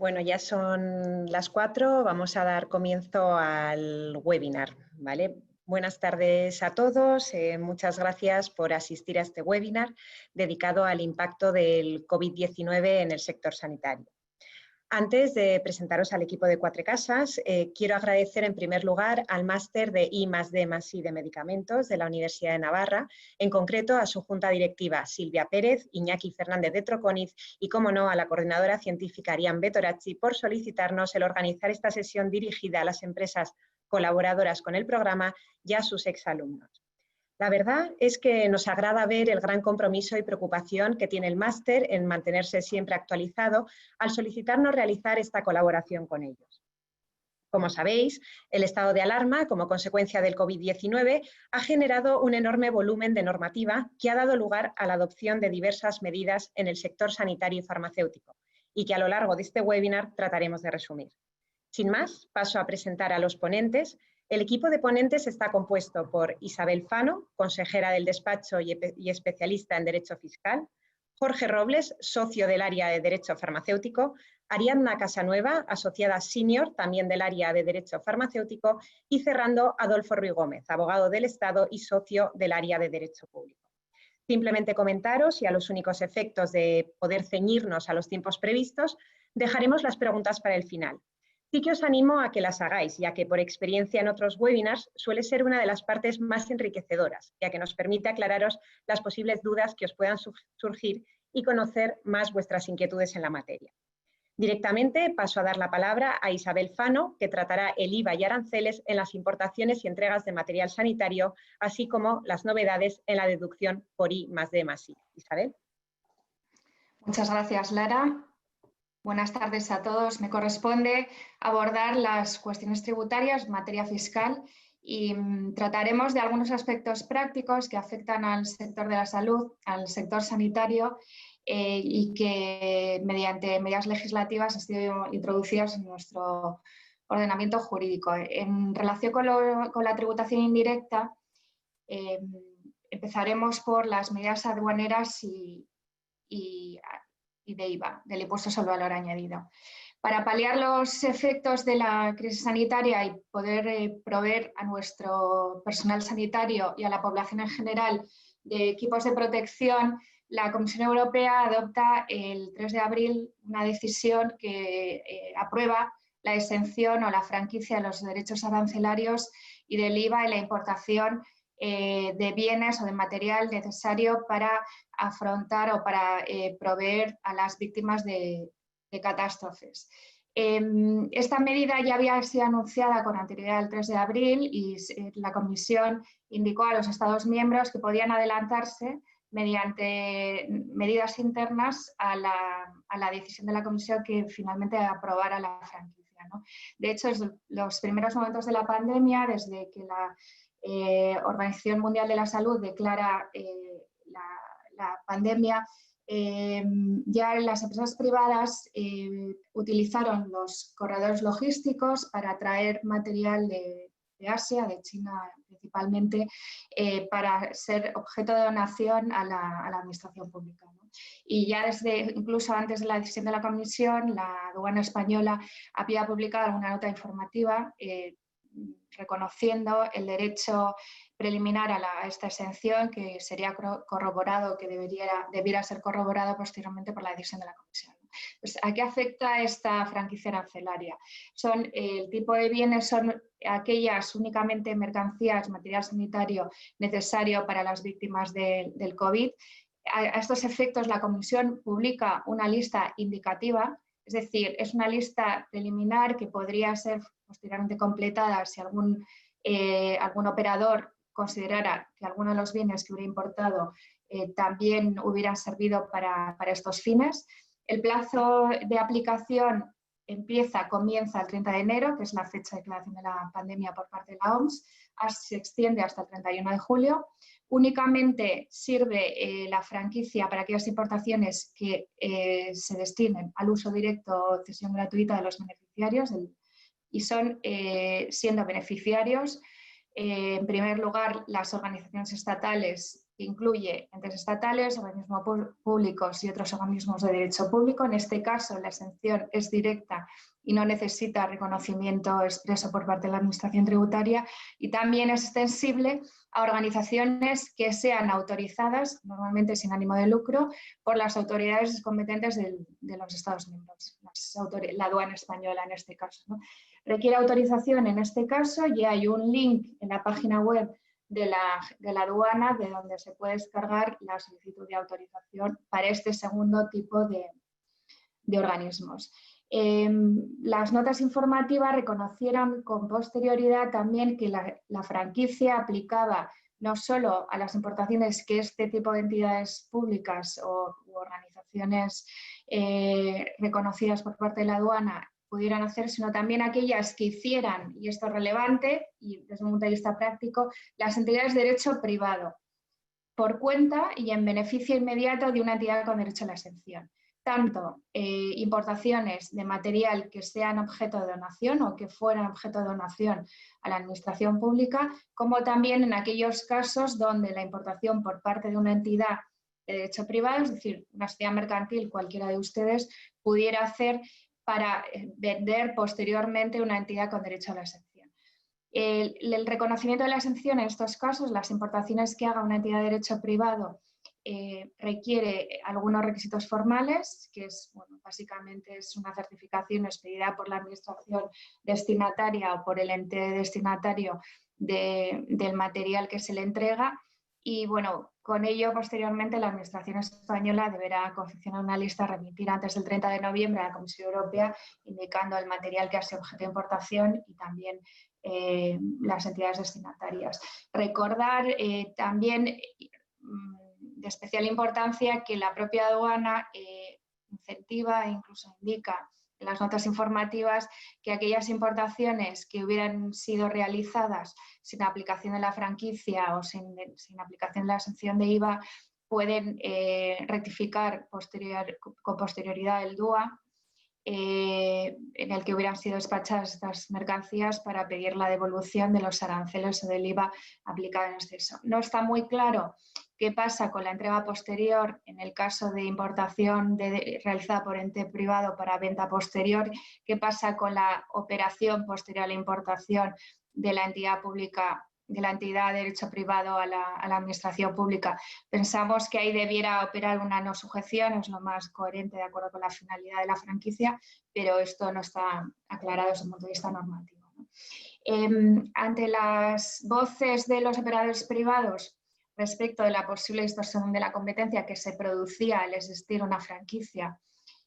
Bueno, ya son las 4, vamos a dar comienzo al webinar, ¿vale? Buenas tardes a todos, muchas gracias por asistir a este webinar dedicado al impacto del COVID-19 en el sector sanitario. Antes de presentaros al equipo de Quatre Casas, quiero agradecer en primer lugar al máster de I+D+I de Medicamentos de la Universidad de Navarra, en concreto a su junta directiva Silvia Pérez, Iñaki Fernández de Troconiz y, como no, a la coordinadora científica Arián Betorazzi por solicitarnos el organizar esta sesión dirigida a las empresas colaboradoras con el programa y a sus exalumnos. La verdad es que nos agrada ver el gran compromiso y preocupación que tiene el máster en mantenerse siempre actualizado al solicitarnos realizar esta colaboración con ellos. Como sabéis, el estado de alarma, como consecuencia del COVID-19, ha generado un enorme volumen de normativa que ha dado lugar a la adopción de diversas medidas en el sector sanitario y farmacéutico y que a lo largo de este webinar trataremos de resumir. Sin más, paso a presentar a los ponentes. El equipo de ponentes está compuesto por Isabel Fano, consejera del despacho y especialista en Derecho Fiscal, Jorge Robles, socio del área de Derecho Farmacéutico, Ariadna Casanueva, asociada senior, también del área de Derecho Farmacéutico, y cerrando Adolfo Ruiz Gómez, abogado del Estado y socio del área de Derecho Público. Simplemente comentaros, y a los únicos efectos de poder ceñirnos a los tiempos previstos, dejaremos las preguntas para el final. Sí que os animo a que las hagáis, ya que por experiencia en otros webinars suele ser una de las partes más enriquecedoras, ya que nos permite aclararos las posibles dudas que os puedan surgir y conocer más vuestras inquietudes en la materia. Directamente paso a dar la palabra a Isabel Fano, que tratará el IVA y aranceles en las importaciones y entregas de material sanitario, así como las novedades en la deducción por I+D+I. Isabel. Muchas gracias, Lara. Buenas tardes a todos. Me corresponde abordar las cuestiones tributarias, materia fiscal, y trataremos de algunos aspectos prácticos que afectan al sector de la salud, al sector sanitario, y que mediante medidas legislativas han sido introducidas en nuestro ordenamiento jurídico. En relación con la tributación indirecta, empezaremos por las medidas aduaneras y de IVA, del impuesto sobre el valor añadido. Para paliar los efectos de la crisis sanitaria y poder proveer a nuestro personal sanitario y a la población en general de equipos de protección, la Comisión Europea adopta el 3 de abril una decisión que aprueba la exención o la franquicia de los derechos arancelarios y del IVA en la importación de bienes o de material necesario para afrontar o para proveer a las víctimas de catástrofes. Esta medida ya había sido anunciada con anterioridad al 3 de abril y la Comisión indicó a los Estados miembros que podían adelantarse mediante medidas internas a la decisión de la Comisión que finalmente aprobara la franquicia, ¿no? De hecho, en los primeros momentos de la pandemia, desde que la Organización Mundial de la Salud declara la pandemia, ya las empresas privadas utilizaron los corredores logísticos para traer material de Asia, de China principalmente, para ser objeto de donación a la administración pública, ¿no? Y ya incluso antes de la decisión de la Comisión, la aduana española había publicado una nota informativa reconociendo el derecho preliminar a esta exención, que sería corroborado, que debiera ser corroborado posteriormente por la decisión de la Comisión. Pues, ¿a qué afecta esta franquicia arancelaria? El tipo de bienes son aquellas únicamente mercancías, material sanitario necesario para las víctimas del COVID. A estos efectos, la Comisión publica una lista indicativa, es decir, es una lista preliminar que podría ser posteriormente completada si algún operador considerara que alguno de los bienes que hubiera importado también hubieran servido para estos fines. El plazo de aplicación comienza el 30 de enero, que es la fecha de declaración de la pandemia por parte de la OMS, se extiende hasta el 31 de julio. Únicamente sirve la franquicia para aquellas importaciones que se destinen al uso directo o cesión gratuita de los beneficiarios y son, siendo beneficiarios, en primer lugar, las organizaciones estatales que incluye entes estatales, organismos públicos y otros organismos de derecho público. En este caso, la exención es directa y no necesita reconocimiento expreso por parte de la Administración tributaria, y también es extensible a organizaciones que sean autorizadas, normalmente sin ánimo de lucro, por las autoridades competentes de los Estados miembros, la aduana española en este caso, ¿no? Requiere autorización en este caso y hay un link en la página web de la aduana de donde se puede descargar la solicitud de autorización para este segundo tipo de organismos. Las notas informativas reconocieron con posterioridad también que la franquicia aplicaba no solo a las importaciones que este tipo de entidades públicas u organizaciones reconocidas por parte de la aduana pudieran hacer, sino también aquellas que hicieran, y esto es relevante y desde un punto de vista práctico, las entidades de derecho privado, por cuenta y en beneficio inmediato de una entidad con derecho a la exención. Tanto importaciones de material que sean objeto de donación o que fueran objeto de donación a la administración pública, como también en aquellos casos donde la importación por parte de una entidad de derecho privado, es decir, una sociedad mercantil, cualquiera de ustedes, pudiera hacer para vender posteriormente una entidad con derecho a la exención. El reconocimiento de la exención en estos casos, las importaciones que haga una entidad de derecho privado, requiere algunos requisitos formales, que es, bueno, básicamente es una certificación expedida por la administración destinataria o por el ente destinatario del material que se le entrega. Y bueno, con ello posteriormente la Administración española deberá confeccionar una lista a remitir antes del 30 de noviembre a la Comisión Europea, indicando el material que ha sido objeto de importación y también las entidades destinatarias. Recordar también de especial importancia que la propia aduana incentiva e incluso indica en las notas informativas que aquellas importaciones que hubieran sido realizadas sin aplicación de la franquicia o sin aplicación de la exención de IVA pueden rectificar con posterioridad el DUA en el que hubieran sido despachadas estas mercancías para pedir la devolución de los aranceles o del IVA aplicado en exceso. No está muy claro qué pasa con la entrega posterior en el caso de importación realizada por ente privado para venta posterior, qué pasa con la operación posterior a la importación de la entidad pública, de la entidad de derecho privado a la administración pública. Pensamos que ahí debiera operar una no sujeción, es lo más coherente de acuerdo con la finalidad de la franquicia, pero esto no está aclarado desde un punto de vista normativo, ¿no? Ante las voces de los operadores privados respecto de la posible distorsión de la competencia que se producía al existir una franquicia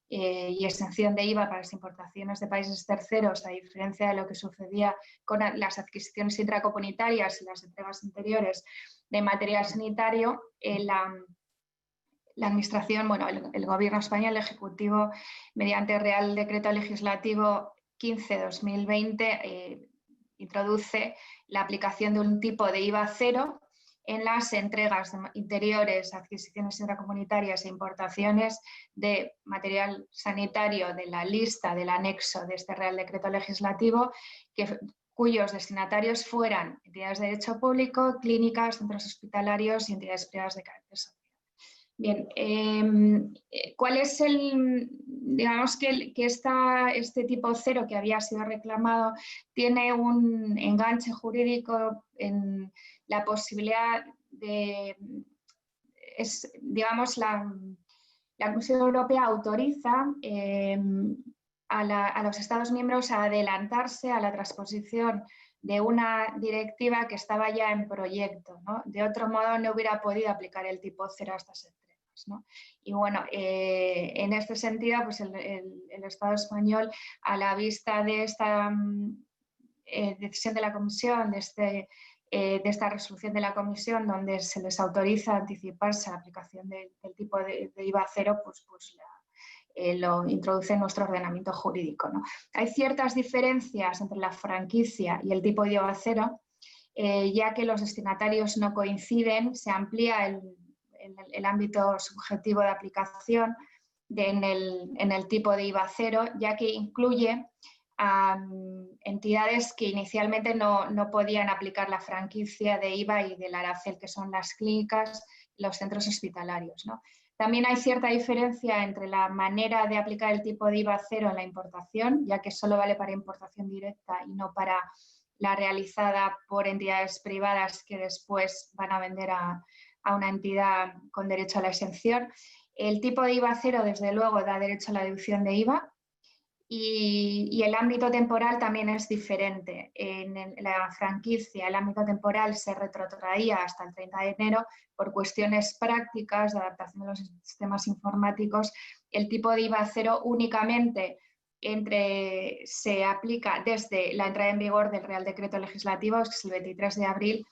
y exención de IVA para las importaciones de países terceros, a diferencia de lo que sucedía con las adquisiciones intracomunitarias y las entregas anteriores de material sanitario, la Administración, bueno, el Gobierno español, el Ejecutivo, mediante Real Decreto Legislativo 15/2020, introduce la aplicación de un tipo de IVA cero en las entregas interiores, adquisiciones intracomunitarias e importaciones de material sanitario de la lista del anexo de este Real Decreto Legislativo, cuyos destinatarios fueran entidades de derecho público, clínicas, centros hospitalarios y entidades privadas de carácter social. Bien, ¿cuál es digamos que este tipo cero que había sido reclamado tiene un enganche jurídico en la posibilidad de, digamos, la Comisión Europea autoriza a los Estados miembros a adelantarse a la transposición de una directiva que estaba ya en proyecto, ¿no? De otro modo no hubiera podido aplicar el tipo cero a estas entregas, ¿no? Y bueno, en este sentido, pues el Estado español, a la vista de esta decisión de la Comisión, de esta resolución de la Comisión, donde se les autoriza anticiparse a la aplicación del tipo de IVA cero, pues lo introduce en nuestro ordenamiento jurídico, ¿no? Hay ciertas diferencias entre la franquicia y el tipo de IVA cero, ya que los destinatarios no coinciden, se amplía el ámbito subjetivo de aplicación en el tipo de IVA cero, ya que incluye a entidades que inicialmente no podían aplicar la franquicia de IVA y del arancel, que son las clínicas y los centros hospitalarios, ¿no? También hay cierta diferencia entre la manera de aplicar el tipo de IVA cero en la importación, ya que solo vale para importación directa y no para la realizada por entidades privadas que después van a vender a una entidad con derecho a la exención. El tipo de IVA cero, desde luego, da derecho a la deducción de IVA. Y el ámbito temporal también es diferente. En la franquicia, el ámbito temporal se retrotraía hasta el 30 de enero por cuestiones prácticas de adaptación de los sistemas informáticos. El tipo de IVA cero únicamente se aplica desde la entrada en vigor del Real Decreto Legislativo, que es el 23 de abril,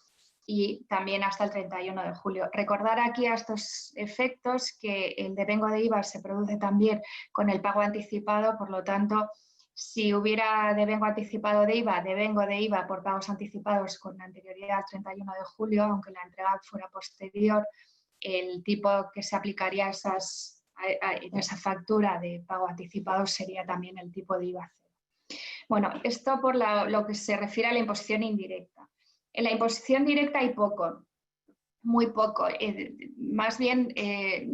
y también hasta el 31 de julio. Recordar aquí a estos efectos que el devengo de IVA se produce también con el pago anticipado, por lo tanto, si hubiera devengo anticipado de IVA, devengo de IVA por pagos anticipados con anterioridad al 31 de julio, aunque la entrega fuera posterior, el tipo que se aplicaría en esa factura de pago anticipado sería también el tipo de IVA cero. Bueno, esto por lo que se refiere a la imposición indirecta. En la imposición directa hay poco, muy poco. Más bien,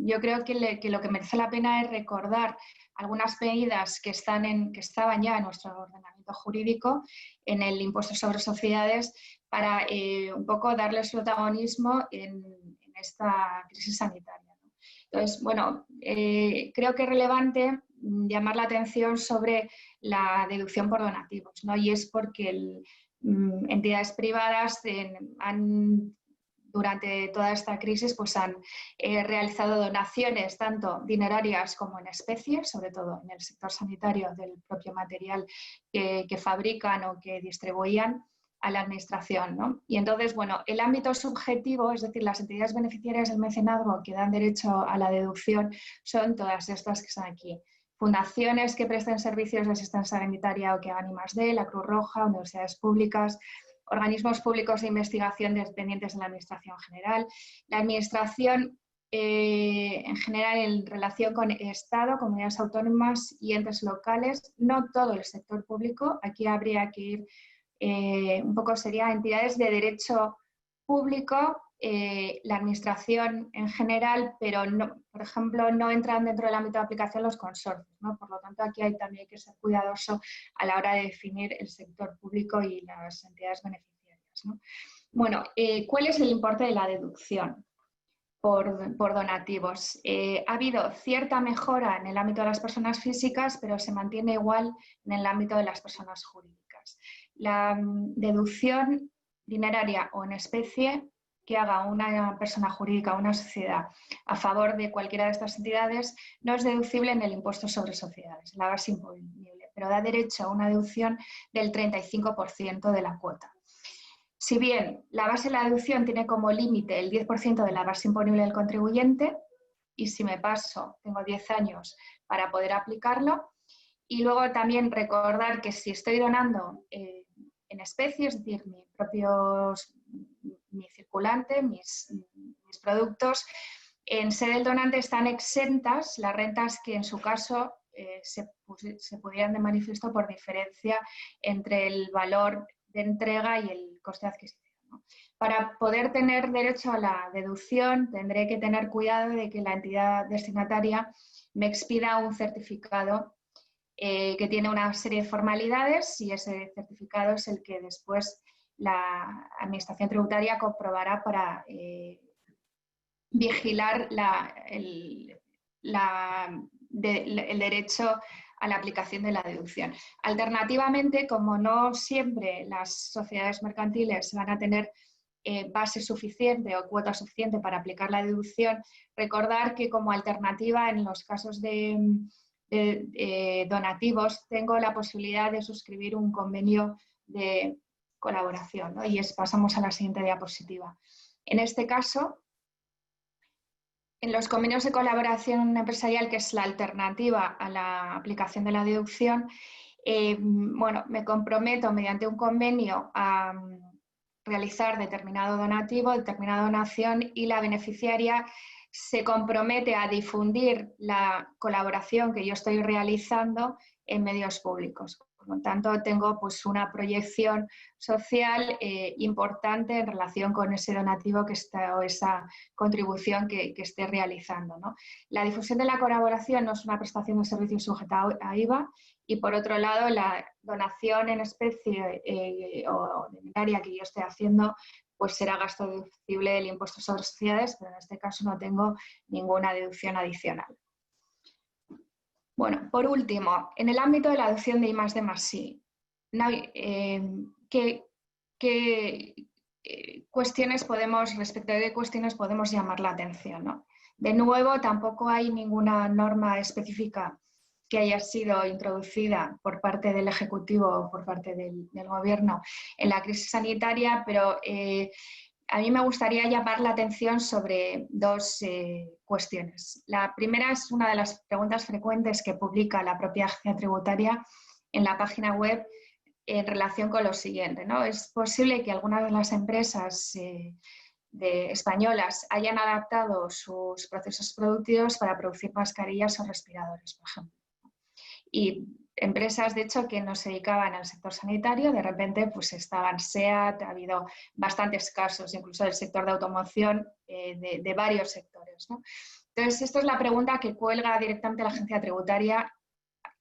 yo creo que lo que merece la pena es recordar algunas medidas que estaban ya en nuestro ordenamiento jurídico, en el impuesto sobre sociedades, para un poco darles protagonismo en esta crisis sanitaria, ¿no? Entonces, bueno, creo que es relevante llamar la atención sobre la deducción por donativos, ¿no? Y es porque entidades privadas durante toda esta crisis pues han realizado donaciones tanto dinerarias como en especie, sobre todo en el sector sanitario, del propio material que fabrican o que distribuían a la administración, ¿no? Y entonces, bueno, el ámbito subjetivo, es decir, las entidades beneficiarias del mecenazgo que dan derecho a la deducción, son todas estas que están aquí. Fundaciones que presten servicios de asistencia sanitaria o que hagan I+D, la Cruz Roja, universidades públicas, organismos públicos de investigación dependientes de la Administración General. La Administración en general en relación con Estado, comunidades autónomas y entes locales, no todo el sector público. Aquí habría que ir un poco, sería entidades de derecho público, la administración en general, pero no, por ejemplo, no entran dentro del ámbito de aplicación los consorcios, ¿no? Por lo tanto, aquí hay también que ser cuidadoso a la hora de definir el sector público y las entidades beneficiarias, ¿no? Bueno, ¿cuál es el importe de la deducción por donativos? Ha habido cierta mejora en el ámbito de las personas físicas, pero se mantiene igual en el ámbito de las personas jurídicas. La deducción dineraria o en especie que haga una persona jurídica o una sociedad a favor de cualquiera de estas entidades no es deducible en el impuesto sobre sociedades, la base imponible, pero da derecho a una deducción del 35% de la cuota. Si bien la base de la deducción tiene como límite el 10% de la base imponible del contribuyente, y si me paso, tengo 10 años para poder aplicarlo, y luego también recordar que si estoy donando en especie, es decir, mi circulante, mis productos, en sede del donante están exentas las rentas que en su caso se pudieran de manifiesto por diferencia entre el valor de entrega y el coste de adquisición, ¿no? Para poder tener derecho a la deducción tendré que tener cuidado de que la entidad destinataria me expida un certificado que tiene una serie de formalidades y ese certificado es el que después la Administración Tributaria comprobará para vigilar el derecho a la aplicación de la deducción. Alternativamente, como no siempre las sociedades mercantiles van a tener base suficiente o cuota suficiente para aplicar la deducción, recordar que como alternativa en los casos de donativos tengo la posibilidad de suscribir un convenio de colaboración, ¿no? Y pasamos a la siguiente diapositiva. En este caso, en los convenios de colaboración empresarial, que es la alternativa a la aplicación de la deducción, bueno, me comprometo mediante un convenio a realizar determinado donativo, determinada donación, y la beneficiaria se compromete a difundir la colaboración que yo estoy realizando en medios públicos. Por lo tanto, tengo pues una proyección social importante en relación con ese donativo o esa contribución que esté realizando, ¿no? La difusión de la colaboración no es una prestación de servicio sujeta a IVA, y por otro lado, la donación en especie o monetaria que yo esté haciendo pues será gasto deducible del impuesto sobre sociedades, pero en este caso no tengo ninguna deducción adicional. Bueno, por último, en el ámbito de la deducción de I+D+I, ¿qué cuestiones podemos, respecto de qué cuestiones podemos llamar la atención, ¿no? De nuevo, tampoco hay ninguna norma específica que haya sido introducida por parte del Ejecutivo o por parte del Gobierno en la crisis sanitaria, pero a mí me gustaría llamar la atención sobre dos cuestiones. La primera es una de las preguntas frecuentes que publica la propia agencia tributaria en la página web en relación con lo siguiente, ¿no? Es posible que algunas de las empresas españolas hayan adaptado sus procesos productivos para producir mascarillas o respiradores, por ejemplo. Y empresas, de hecho, que no se dedicaban al sector sanitario, de repente pues estaban SEAT, ha habido bastantes casos, incluso del sector de automoción, de varios sectores, ¿no? Entonces, esta es la pregunta que cuelga directamente la agencia tributaria,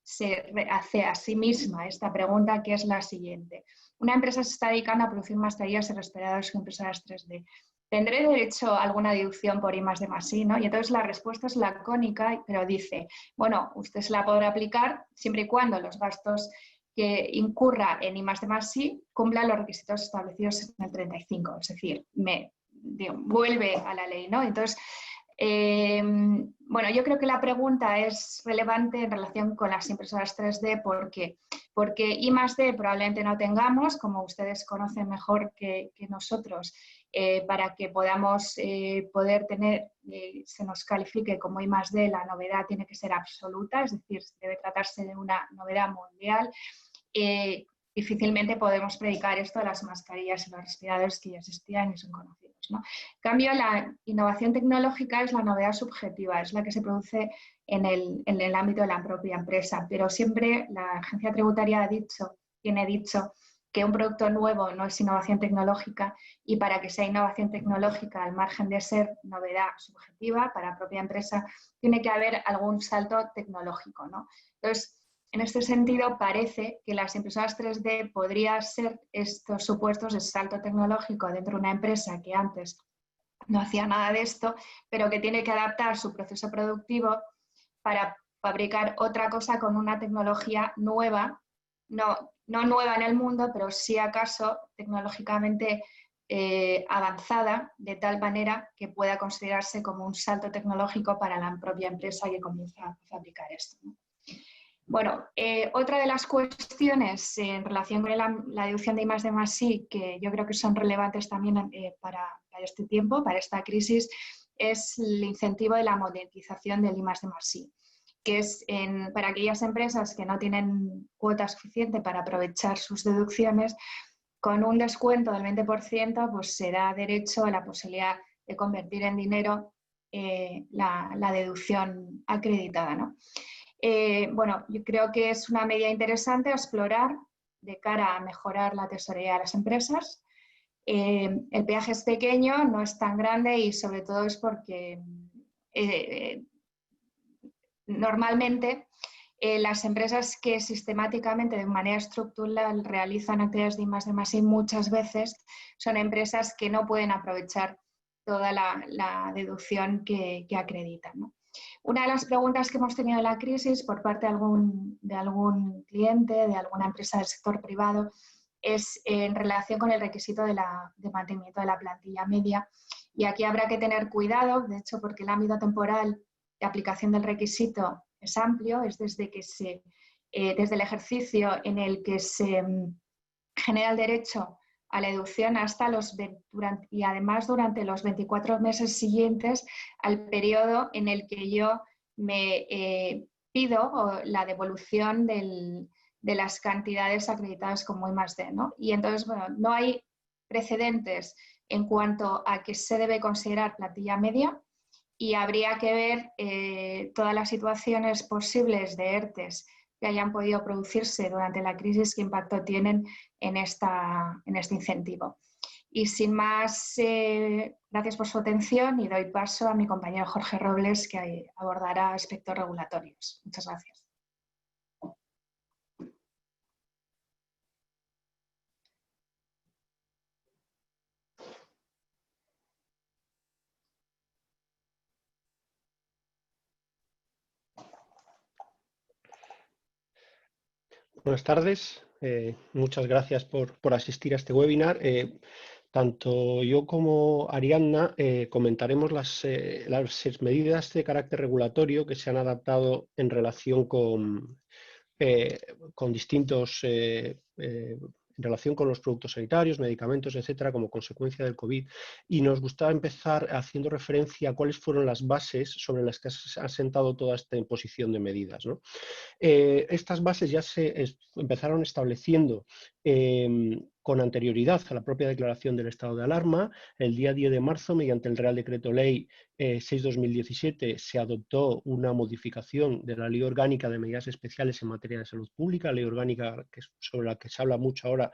se hace a sí misma esta pregunta, que es la siguiente. Una empresa se está dedicando a producir mascarillas y respiradores con impresoras 3D. ¿Tendré derecho a alguna deducción por I+D+I, ¿no? Y entonces la respuesta es lacónica, pero dice, bueno, usted se la podrá aplicar siempre y cuando los gastos que incurra en I+D+I cumplan los requisitos establecidos en el 35, es decir, vuelve a la ley, ¿no? Entonces, bueno, yo creo que la pregunta es relevante en relación con las impresoras 3D porque I+D probablemente no tengamos, como ustedes conocen mejor que nosotros, para que podamos poder tener, se nos califique como I+D, la novedad tiene que ser absoluta, es decir, debe tratarse de una novedad mundial. Difícilmente podemos predicar esto de las mascarillas y los respiradores que ya existían y son conocidos, ¿no? En cambio, la innovación tecnológica es la novedad subjetiva, es la que se produce en el ámbito de la propia empresa, pero siempre la agencia tributaria tiene dicho que un producto nuevo no es innovación tecnológica, y para que sea innovación tecnológica, al margen de ser novedad subjetiva para la propia empresa, tiene que haber algún salto tecnológico, ¿no? Entonces, en este sentido, parece que las impresoras 3D podrían ser estos supuestos de salto tecnológico dentro de una empresa que antes no hacía nada de esto, pero que tiene que adaptar su proceso productivo para fabricar otra cosa con una tecnología nueva, no nueva en el mundo, pero sí acaso tecnológicamente avanzada, de tal manera que pueda considerarse como un salto tecnológico para la propia empresa que comienza a fabricar esto, ¿no? Bueno, otra de las cuestiones en relación con la deducción de I+D+I, que yo creo que son relevantes también para este tiempo, para esta crisis, es el incentivo de la monetización del I+D+I, que es para aquellas empresas que no tienen cuota suficiente para aprovechar sus deducciones, con un descuento del 20%, pues se da derecho a la posibilidad de convertir en dinero la deducción acreditada, ¿no? Bueno, yo creo que es una medida interesante a explorar de cara a mejorar la tesorería de las empresas. El peaje es pequeño, no es tan grande, y sobre todo es porque normalmente las empresas que sistemáticamente, de manera estructural, realizan actividades de I+D+I muchas veces son empresas que no pueden aprovechar toda la deducción que acreditan, ¿no? Una de las preguntas que hemos tenido en la crisis por parte de algún cliente, de alguna empresa del sector privado, es en relación con el requisito de mantenimiento de la plantilla media. Y aquí habrá que tener cuidado, de hecho, porque el ámbito temporal de aplicación del requisito es amplio, es desde el ejercicio en el que se genera el derecho a la deducción y además durante los 24 meses siguientes al periodo en el que yo me pido la devolución de las cantidades acreditadas como I+D, ¿no? Y entonces, bueno, no hay precedentes en cuanto a que se debe considerar plantilla media, y habría que ver todas las situaciones posibles de ERTES que hayan podido producirse durante la crisis, qué impacto tienen en este incentivo. Y sin más, gracias por su atención y doy paso a mi compañero Jorge Robles, que abordará aspectos regulatorios. Muchas gracias. Buenas tardes, muchas gracias por asistir a este webinar. Tanto yo como Ariadna comentaremos las medidas de carácter regulatorio que se han adaptado en relación con distintos en relación con los productos sanitarios, medicamentos, etcétera, como consecuencia del COVID. Y nos gustaba empezar haciendo referencia a cuáles fueron las bases sobre las que se ha sentado toda esta imposición de medidas, ¿no? Estas bases ya se empezaron estableciendo con anterioridad a la propia declaración del estado de alarma. El día 10 de marzo, mediante el Real Decreto Ley 6/2017, se adoptó una modificación de la Ley Orgánica de Medidas Especiales en materia de salud pública, ley orgánica sobre la que se habla mucho ahora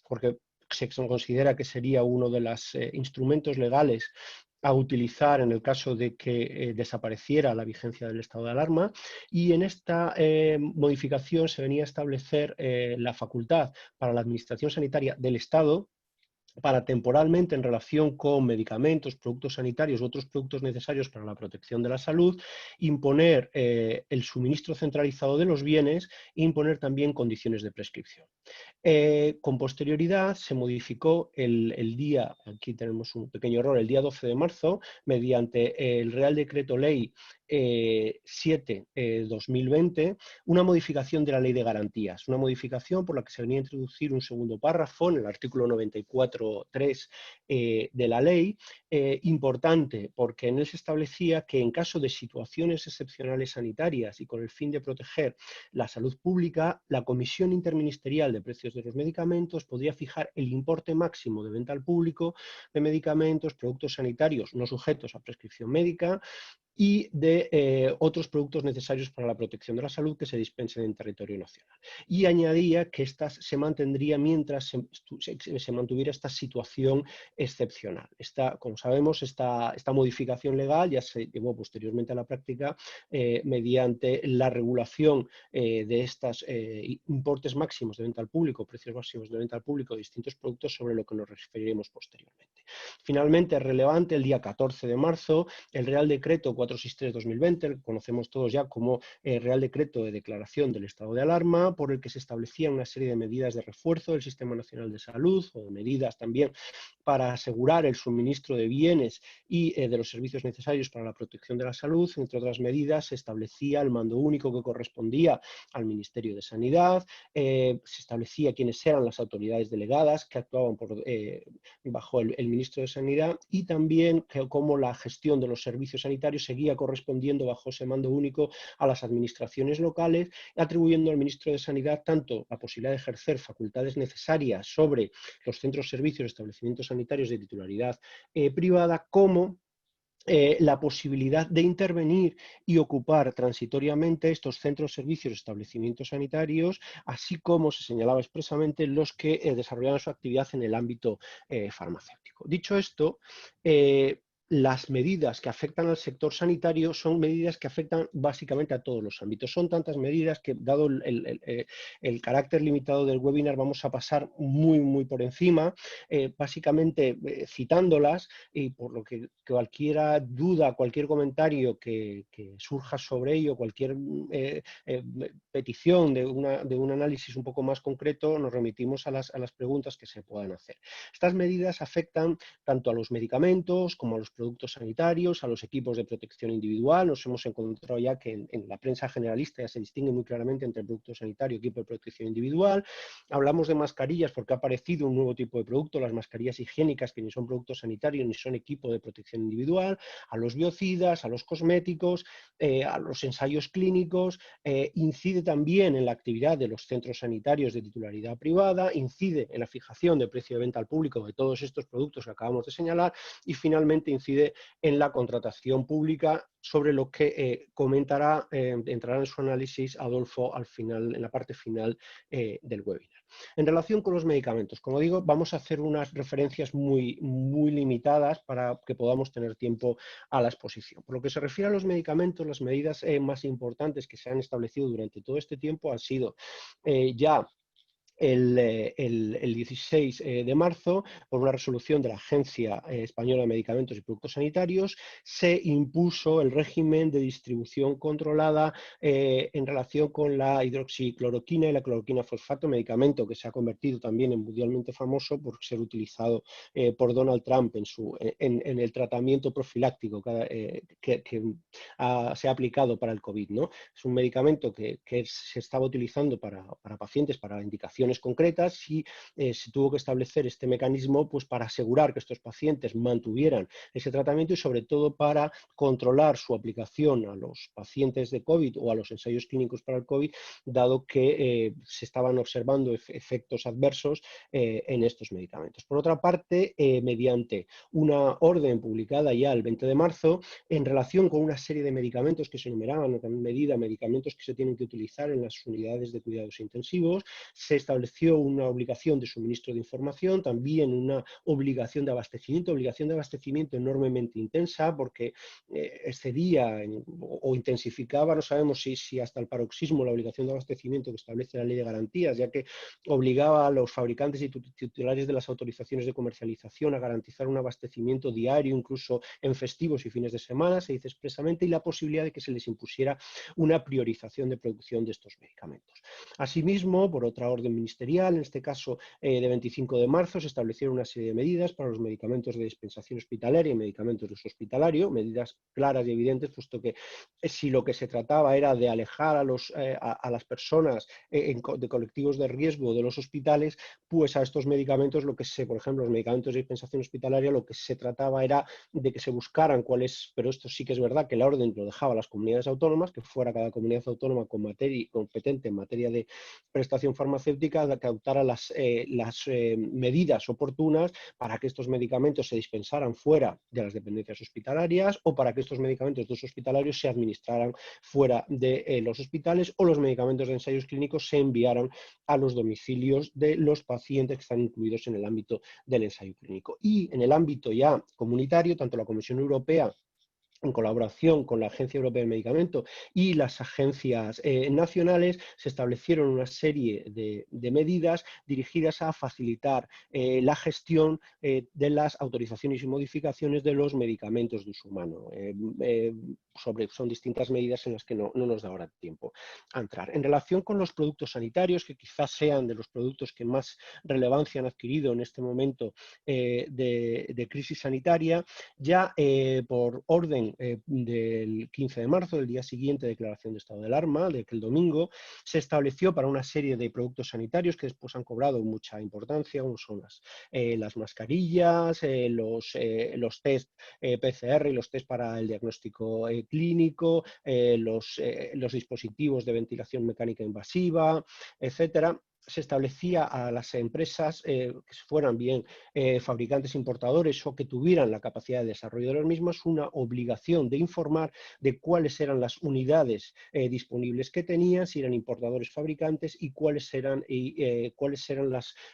porque se considera que sería uno de los instrumentos legales a utilizar en el caso de que desapareciera la vigencia del estado de alarma, y en esta modificación se venía a establecer la facultad para la Administración Sanitaria del Estado para temporalmente, en relación con medicamentos, productos sanitarios u otros productos necesarios para la protección de la salud, imponer el suministro centralizado de los bienes e imponer también condiciones de prescripción. Con posterioridad se modificó el día, aquí tenemos un pequeño error, el día 12 de marzo, mediante el Real Decreto Ley 7/2020, una modificación de la Ley de Garantías, una modificación por la que se venía a introducir un segundo párrafo en el artículo 94.3 de la ley, importante porque en él se establecía que en caso de situaciones excepcionales sanitarias y con el fin de proteger la salud pública, la Comisión Interministerial de Precios de los Medicamentos podría fijar el importe máximo de venta al público de medicamentos, productos sanitarios no sujetos a prescripción médica y de otros productos necesarios para la protección de la salud que se dispensen en territorio nacional. Y añadía que estas se mantendría mientras se mantuviera esta situación excepcional. Como sabemos, esta modificación legal ya se llevó posteriormente a la práctica mediante la regulación de estos importes máximos de venta al público, precios máximos de venta al público de distintos productos, sobre lo que nos referiremos posteriormente. Finalmente, es relevante, el día 14 de marzo, el Real Decreto 463/2020, conocemos todos ya como Real Decreto de Declaración del Estado de Alarma, por el que se establecían una serie de medidas de refuerzo del Sistema Nacional de Salud, o de medidas también para asegurar el suministro de bienes y de los servicios necesarios para la protección de la salud. Entre otras medidas, se establecía el mando único que correspondía al Ministerio de Sanidad, se establecía quiénes eran las autoridades delegadas que actuaban bajo el Ministro de Sanidad, y también cómo la gestión de los servicios sanitarios seguía correspondiendo bajo ese mando único a las administraciones locales, atribuyendo al Ministro de Sanidad tanto la posibilidad de ejercer facultades necesarias sobre los centros, servicios, establecimientos sanitarios de titularidad privada, como la posibilidad de intervenir y ocupar transitoriamente estos centros, servicios, establecimientos sanitarios, así como se señalaba expresamente los que desarrollaban su actividad en el ámbito farmacéutico. Dicho esto, las medidas que afectan al sector sanitario son medidas que afectan básicamente a todos los ámbitos. Son tantas medidas que, dado el carácter limitado del webinar, vamos a pasar muy por encima, básicamente citándolas, y por lo que cualquier duda, cualquier comentario que surja sobre ello, cualquier petición de un análisis un poco más concreto, nos remitimos a las preguntas que se puedan hacer. Estas medidas afectan tanto a los medicamentos como a los productos sanitarios, a los equipos de protección individual. Nos hemos encontrado ya que en la prensa generalista ya se distingue muy claramente entre producto sanitario y equipo de protección individual. Hablamos de mascarillas porque ha aparecido un nuevo tipo de producto, las mascarillas higiénicas, que ni son productos sanitarios ni son equipo de protección individual, a los biocidas, a los cosméticos, a los ensayos clínicos, incide también en la actividad de los centros sanitarios de titularidad privada, incide en la fijación de precio de venta al público de todos estos productos que acabamos de señalar, y finalmente incide incide en la contratación pública, sobre lo que entrará en su análisis Adolfo al final, en la parte final del webinar. En relación con los medicamentos, como digo, vamos a hacer unas referencias muy limitadas para que podamos tener tiempo a la exposición. Por lo que se refiere a los medicamentos, las medidas más importantes que se han establecido durante todo este tiempo han sido ya el 16 de marzo, por una resolución de la Agencia Española de Medicamentos y Productos Sanitarios, se impuso el régimen de distribución controlada en relación con la hidroxicloroquina y la cloroquina fosfato, medicamento que se ha convertido también en mundialmente famoso por ser utilizado por Donald Trump en el tratamiento profiláctico que se ha aplicado para el COVID, ¿no? Es un medicamento que se estaba utilizando para pacientes, para indicaciones concretas, y se tuvo que establecer este mecanismo pues, para asegurar que estos pacientes mantuvieran ese tratamiento y sobre todo para controlar su aplicación a los pacientes de COVID o a los ensayos clínicos para el COVID, dado que se estaban observando efectos adversos en estos medicamentos. Por otra parte, mediante una orden publicada ya el 20 de marzo, en relación con una serie de medicamentos que se enumeraban en medida medicamentos que se tienen que utilizar en las unidades de cuidados intensivos, se estableció una obligación de suministro de información, también una obligación de abastecimiento enormemente intensa, porque excedía o intensificaba, no sabemos si hasta el paroxismo, la obligación de abastecimiento que establece la Ley de Garantías, ya que obligaba a los fabricantes y titulares de las autorizaciones de comercialización a garantizar un abastecimiento diario, incluso en festivos y fines de semana, se dice expresamente, y la posibilidad de que se les impusiera una priorización de producción de estos medicamentos. Asimismo, por otra orden ministerial, en este caso de 25 de marzo, se establecieron una serie de medidas para los medicamentos de dispensación hospitalaria y medicamentos de uso hospitalario, medidas claras y evidentes, puesto que si lo que se trataba era de alejar a las personas de colectivos de riesgo de los hospitales, pues a estos medicamentos, por ejemplo, los medicamentos de dispensación hospitalaria, lo que se trataba era de que se buscaran cuáles, pero esto sí que es verdad que la orden lo dejaba a las comunidades autónomas, que fuera cada comunidad autónoma competente en materia de prestación farmacéutica, que adoptara las medidas oportunas para que estos medicamentos se dispensaran fuera de las dependencias hospitalarias, o para que estos medicamentos de uso hospitalarios se administraran fuera de los hospitales, o los medicamentos de ensayos clínicos se enviaran a los domicilios de los pacientes que están incluidos en el ámbito del ensayo clínico. Y en el ámbito ya comunitario, tanto la Comisión Europea, en colaboración con la Agencia Europea del Medicamento y las agencias nacionales, se establecieron una serie de medidas dirigidas a facilitar la gestión de las autorizaciones y modificaciones de los medicamentos de uso humano. Son distintas medidas en las que no nos da ahora tiempo a entrar. En relación con los productos sanitarios, que quizás sean de los productos que más relevancia han adquirido en este momento de crisis sanitaria, ya por orden del 15 de marzo, del día siguiente de declaración de estado de alarma, de que el domingo, se estableció para una serie de productos sanitarios que después han cobrado mucha importancia, como son las mascarillas, los test PCR y los test para el diagnóstico clínico, los dispositivos de ventilación mecánica invasiva, etcétera. Se establecía a las empresas que fueran bien fabricantes importadores o que tuvieran la capacidad de desarrollo de las mismas, una obligación de informar de cuáles eran las unidades disponibles que tenían, si eran importadores fabricantes, y cuáles eran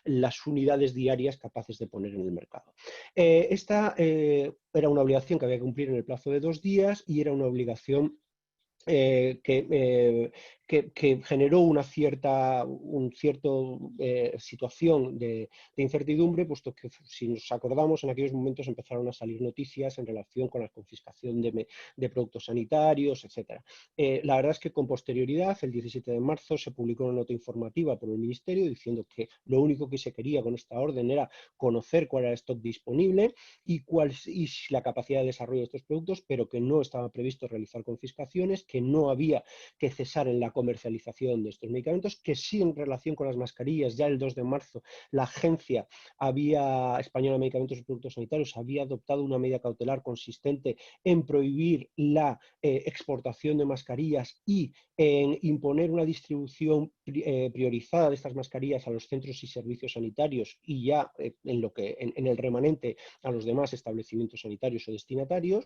las unidades diarias capaces de poner en el mercado. Esta era una obligación que había que cumplir en el plazo de 2 días, y era una obligación que generó una cierta situación de incertidumbre, puesto que, si nos acordamos, en aquellos momentos empezaron a salir noticias en relación con la confiscación de productos sanitarios, etc. La verdad es que con posterioridad, el 17 de marzo, se publicó una nota informativa por el Ministerio diciendo que lo único que se quería con esta orden era conocer cuál era el stock disponible y la capacidad de desarrollo de estos productos, pero que no estaba previsto realizar confiscaciones, que no había que cesar en la comercialización de estos medicamentos, que sí en relación con las mascarillas, ya el 2 de marzo la Agencia Española de Medicamentos y Productos Sanitarios había adoptado una medida cautelar consistente en prohibir la exportación de mascarillas y en imponer una distribución priorizada de estas mascarillas a los centros y servicios sanitarios y ya en el remanente a los demás establecimientos sanitarios o destinatarios,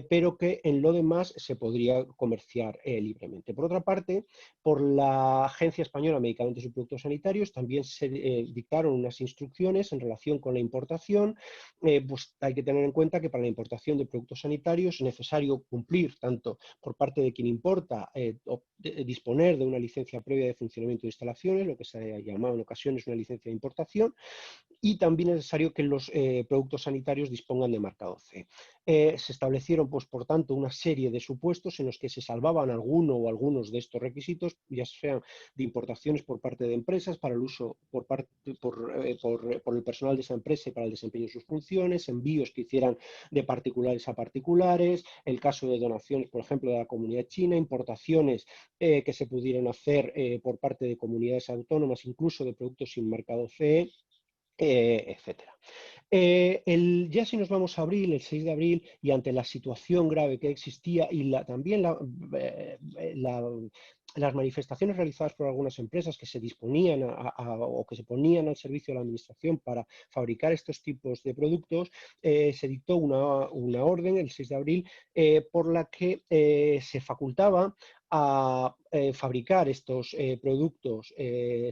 pero que en lo demás se podría comerciar libremente. Por otra parte, por la Agencia Española de Medicamentos y Productos Sanitarios también se dictaron unas instrucciones en relación con la importación. Pues hay que tener en cuenta que para la importación de productos sanitarios es necesario cumplir tanto por parte de quien importa disponer de una licencia previa de funcionamiento de instalaciones, lo que se ha llamado en ocasiones una licencia de importación, y también es necesario que los productos sanitarios dispongan de marcado CE. Se establecieron, pues, por tanto, una serie de supuestos en los que se salvaban alguno o algunos de estos requisitos, ya sean de importaciones por parte de empresas para el uso por el personal de esa empresa y para el desempeño de sus funciones, envíos que hicieran de particulares a particulares, el caso de donaciones, por ejemplo, de la comunidad china, importaciones que se pudieran hacer por parte de comunidades autónomas, incluso de productos sin marcado CE, etcétera. Ya si nos vamos a abril, el 6 de abril, y ante la situación grave que existía y también las manifestaciones realizadas por algunas empresas que se disponían o que se ponían al servicio de la administración para fabricar estos tipos de productos, se dictó una orden el 6 de abril por la que se facultaba a fabricar estos productos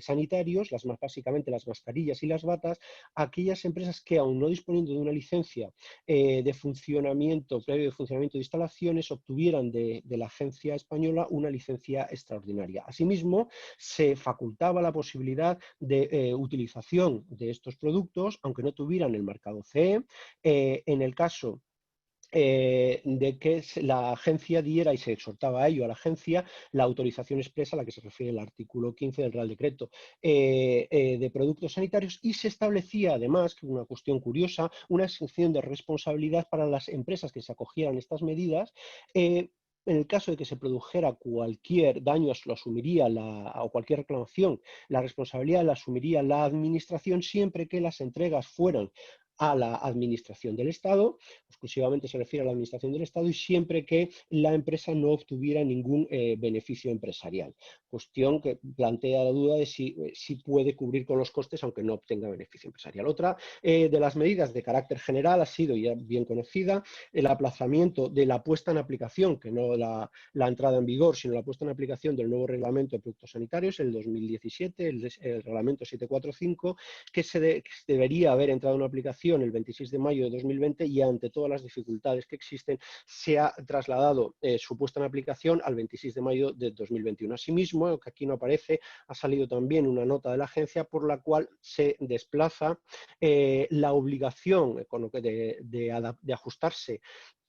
sanitarios, básicamente las mascarillas y las batas, a aquellas empresas que, aun no disponiendo de una licencia previo de funcionamiento de instalaciones, obtuvieran de la Agencia Española una licencia extraordinaria. Asimismo, se facultaba la posibilidad de utilización de estos productos, aunque no tuvieran el marcado CE, en el caso de que la agencia diera, y se exhortaba a ello a la agencia, la autorización expresa a la que se refiere el artículo 15 del Real Decreto de productos sanitarios, y se establecía además, que una cuestión curiosa, una exención de responsabilidad para las empresas que se acogieran a estas medidas. En el caso de que se produjera cualquier daño, lo asumiría o cualquier reclamación, la responsabilidad la asumiría la administración, siempre que las entregas fueran a la administración del Estado, exclusivamente se refiere a la administración del Estado, y siempre que la empresa no obtuviera ningún beneficio empresarial. Cuestión que plantea la duda de si puede cubrir con los costes aunque no obtenga beneficio empresarial. Otra de las medidas de carácter general ha sido ya bien conocida, el aplazamiento de la puesta en aplicación, que no la entrada en vigor, sino la puesta en aplicación del nuevo reglamento de productos sanitarios, el 2017, el reglamento 745, que debería haber entrado en aplicación el 26 de mayo de 2020, y ante todas las dificultades que existen se ha trasladado su puesta en aplicación al 26 de mayo de 2021. Asimismo, que aquí no aparece, ha salido también una nota de la agencia por la cual se desplaza la obligación de ajustarse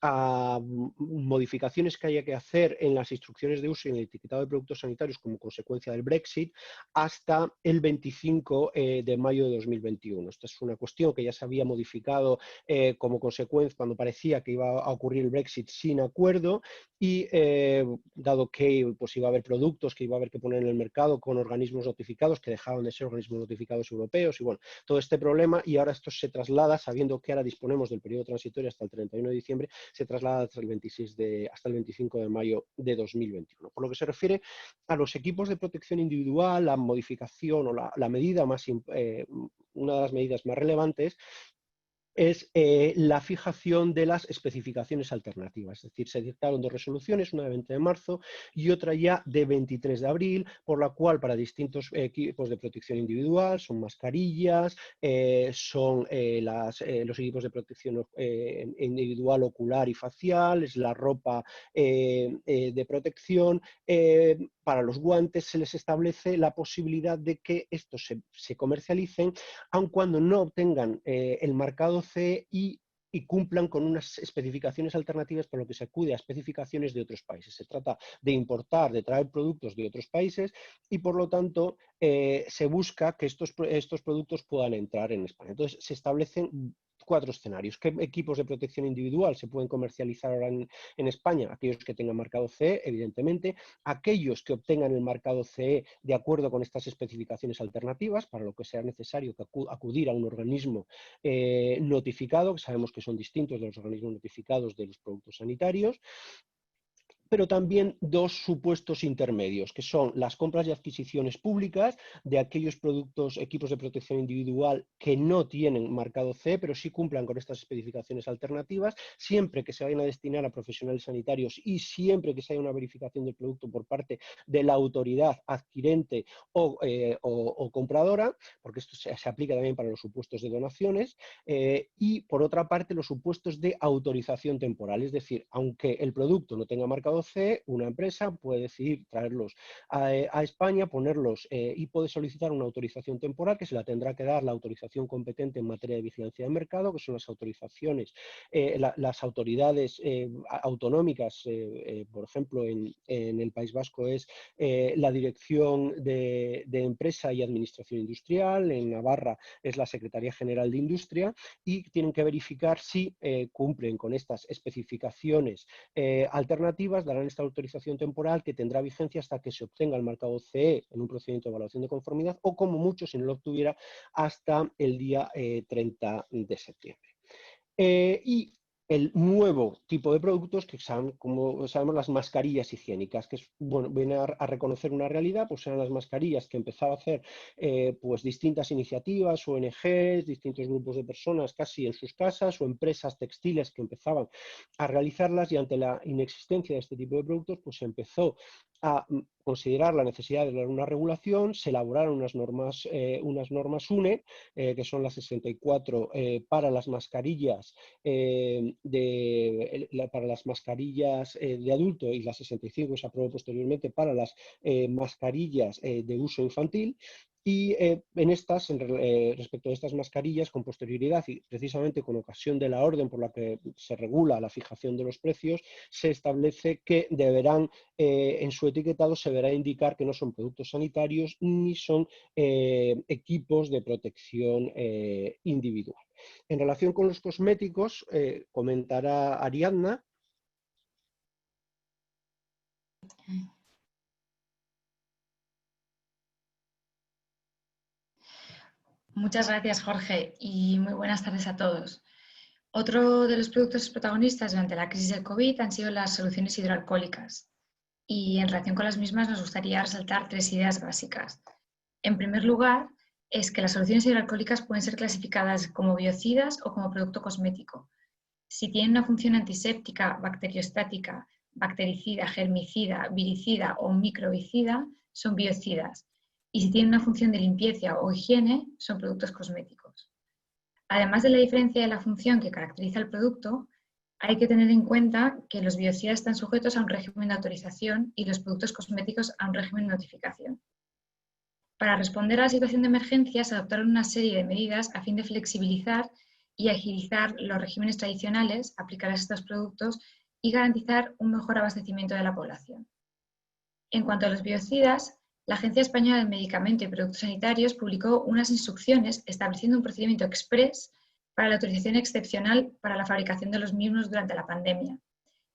a modificaciones que haya que hacer en las instrucciones de uso y en el etiquetado de productos sanitarios como consecuencia del Brexit hasta el 25 de mayo de 2021. Esta es una cuestión que ya se había modificado como consecuencia cuando parecía que iba a ocurrir el Brexit sin acuerdo, y dado que pues, iba a haber productos que iba a haber que poner en el mercado con organismos notificados que dejaban de ser organismos notificados europeos, y bueno, todo este problema, y ahora esto se traslada, sabiendo que ahora disponemos del periodo transitorio hasta el 31 de diciembre, se traslada hasta el 25 de mayo de 2021. Por lo que se refiere a los equipos de protección individual, la modificación o la medida una de las medidas más relevantes es la fijación de las especificaciones alternativas. Es decir, se dictaron dos resoluciones, una de 20 de marzo y otra ya de 23 de abril, por la cual para distintos equipos de protección individual, son mascarillas, son los equipos de protección individual, ocular y facial, es la ropa de protección. Para los guantes se les establece la posibilidad de que estos se comercialicen aun cuando no obtengan el marcado CE y cumplan con unas especificaciones alternativas, por lo que se acude a especificaciones de otros países. Se trata de importar, de traer productos de otros países, y por lo tanto se busca que estos productos puedan entrar en España. Entonces se establecen cuatro escenarios. ¿Qué equipos de protección individual se pueden comercializar ahora en España? Aquellos que tengan marcado CE, evidentemente, aquellos que obtengan el marcado CE de acuerdo con estas especificaciones alternativas, para lo que sea necesario que acudir a un organismo notificado, que sabemos que son distintos de los organismos notificados de los productos sanitarios, pero también dos supuestos intermedios, que son las compras y adquisiciones públicas de aquellos productos, equipos de protección individual que no tienen marcado CE, pero sí cumplan con estas especificaciones alternativas, siempre que se vayan a destinar a profesionales sanitarios y siempre que se haya una verificación del producto por parte de la autoridad adquirente o compradora, porque esto se aplica también para los supuestos de donaciones, y por otra parte los supuestos de autorización temporal, es decir, aunque el producto no tenga marcado CE, una empresa puede decidir traerlos a España, ponerlos y puede solicitar una autorización temporal que se la tendrá que dar la autorización competente en materia de vigilancia de mercado, que son las autorizaciones, las autoridades autonómicas, por ejemplo, en el País Vasco es la Dirección de Empresa y Administración Industrial, en Navarra es la Secretaría General de Industria, y tienen que verificar si cumplen con estas especificaciones alternativas, darán esta autorización temporal que tendrá vigencia hasta que se obtenga el marcado CE en un procedimiento de evaluación de conformidad o, como mucho, si no lo obtuviera, hasta el día 30 de septiembre. Y el nuevo tipo de productos que son, como sabemos, las mascarillas higiénicas, que bueno, viene a reconocer una realidad, pues eran las mascarillas que empezaba a hacer pues distintas iniciativas, ONGs, distintos grupos de personas casi en sus casas o empresas textiles que empezaban a realizarlas, y ante la inexistencia de este tipo de productos pues se empezó a considerar la necesidad de dar una regulación, se elaboraron unas normas UNE, que son las 64 para las mascarillas para las mascarillas de adulto, y la 65 se aprobó posteriormente para las mascarillas de uso infantil. Y en estas, respecto a estas mascarillas, con posterioridad y precisamente con ocasión de la orden por la que se regula la fijación de los precios, se establece que deberán, en su etiquetado se deberá indicar que no son productos sanitarios ni son equipos de protección individual. En relación con los cosméticos, comentará Ariadna. Muchas gracias, Jorge, y muy buenas tardes a todos. Otro de los productos protagonistas durante la crisis del COVID han sido las soluciones hidroalcohólicas, y en relación con las mismas nos gustaría resaltar tres ideas básicas. En primer lugar, es que las soluciones hidroalcohólicas pueden ser clasificadas como biocidas o como producto cosmético. Si tienen una función antiséptica, bacteriostática, bactericida, germicida, viricida o microbicida, son biocidas. Y si tienen una función de limpieza o higiene, son productos cosméticos. Además de la diferencia de la función que caracteriza el producto, hay que tener en cuenta que los biocidas están sujetos a un régimen de autorización y los productos cosméticos a un régimen de notificación. Para responder a la situación de emergencia se adoptaron una serie de medidas a fin de flexibilizar y agilizar los regímenes tradicionales aplicados a estos productos y garantizar un mejor abastecimiento de la población. En cuanto a los biocidas, la Agencia Española del Medicamento y Productos Sanitarios publicó unas instrucciones estableciendo un procedimiento exprés para la autorización excepcional para la fabricación de los mismos durante la pandemia,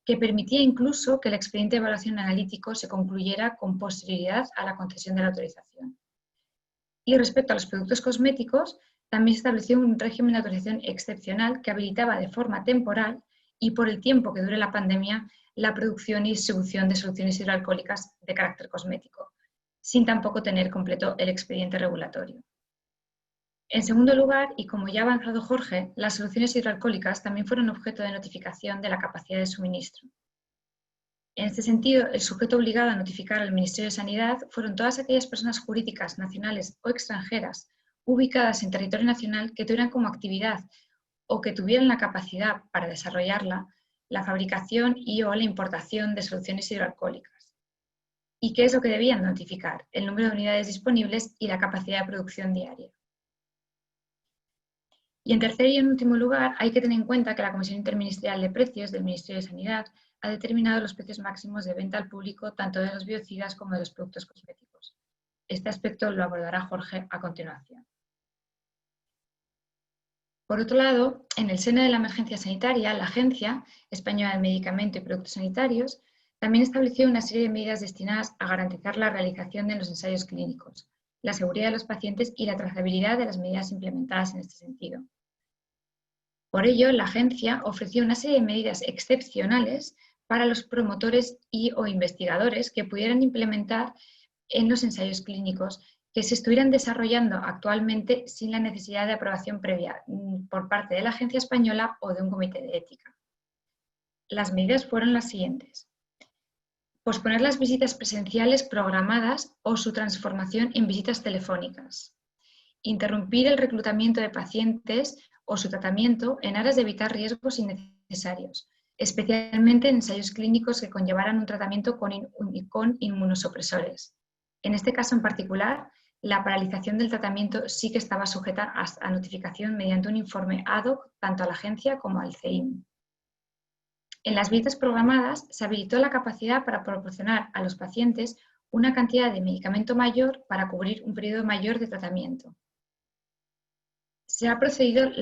que permitía incluso que el expediente de evaluación analítico se concluyera con posterioridad a la concesión de la autorización. Y respecto a los productos cosméticos, también se estableció un régimen de autorización excepcional que habilitaba de forma temporal y por el tiempo que dure la pandemia la producción y distribución de soluciones hidroalcohólicas de carácter cosmético, sin tampoco tener completo el expediente regulatorio. En segundo lugar, y como ya ha avanzado Jorge, las soluciones hidroalcohólicas también fueron objeto de notificación de la capacidad de suministro. En este sentido, el sujeto obligado a notificar al Ministerio de Sanidad fueron todas aquellas personas jurídicas nacionales o extranjeras ubicadas en territorio nacional que tuvieran como actividad o que tuvieran la capacidad para desarrollarla la fabricación y o la importación de soluciones hidroalcohólicas. ¿Y qué es lo que debían notificar? El número de unidades disponibles y la capacidad de producción diaria. Y en tercer y en último lugar, hay que tener en cuenta que la Comisión Interministerial de Precios del Ministerio de Sanidad ha determinado los precios máximos de venta al público tanto de los biocidas como de los productos cosméticos. Este aspecto lo abordará Jorge a continuación. Por otro lado, en el seno de la emergencia sanitaria, la Agencia Española del Medicamento y Productos Sanitarios también estableció una serie de medidas destinadas a garantizar la realización de los ensayos clínicos, la seguridad de los pacientes y la trazabilidad de las medidas implementadas en este sentido. Por ello, la agencia ofreció una serie de medidas excepcionales para los promotores o investigadores que pudieran implementar en los ensayos clínicos que se estuvieran desarrollando actualmente sin la necesidad de aprobación previa por parte de la agencia española o de un comité de ética. Las medidas fueron las siguientes: posponer las visitas presenciales programadas o su transformación en visitas telefónicas, interrumpir el reclutamiento de pacientes o su tratamiento en aras de evitar riesgos innecesarios, especialmente en ensayos clínicos que conllevaran un tratamiento con inmunosupresores. En este caso en particular, la paralización del tratamiento sí que estaba sujeta a notificación mediante un informe ad hoc tanto a la agencia como al CEIM. En las visitas programadas se habilitó la capacidad para proporcionar a los pacientes una cantidad de medicamento mayor para cubrir un periodo mayor de tratamiento. Se ha priorizado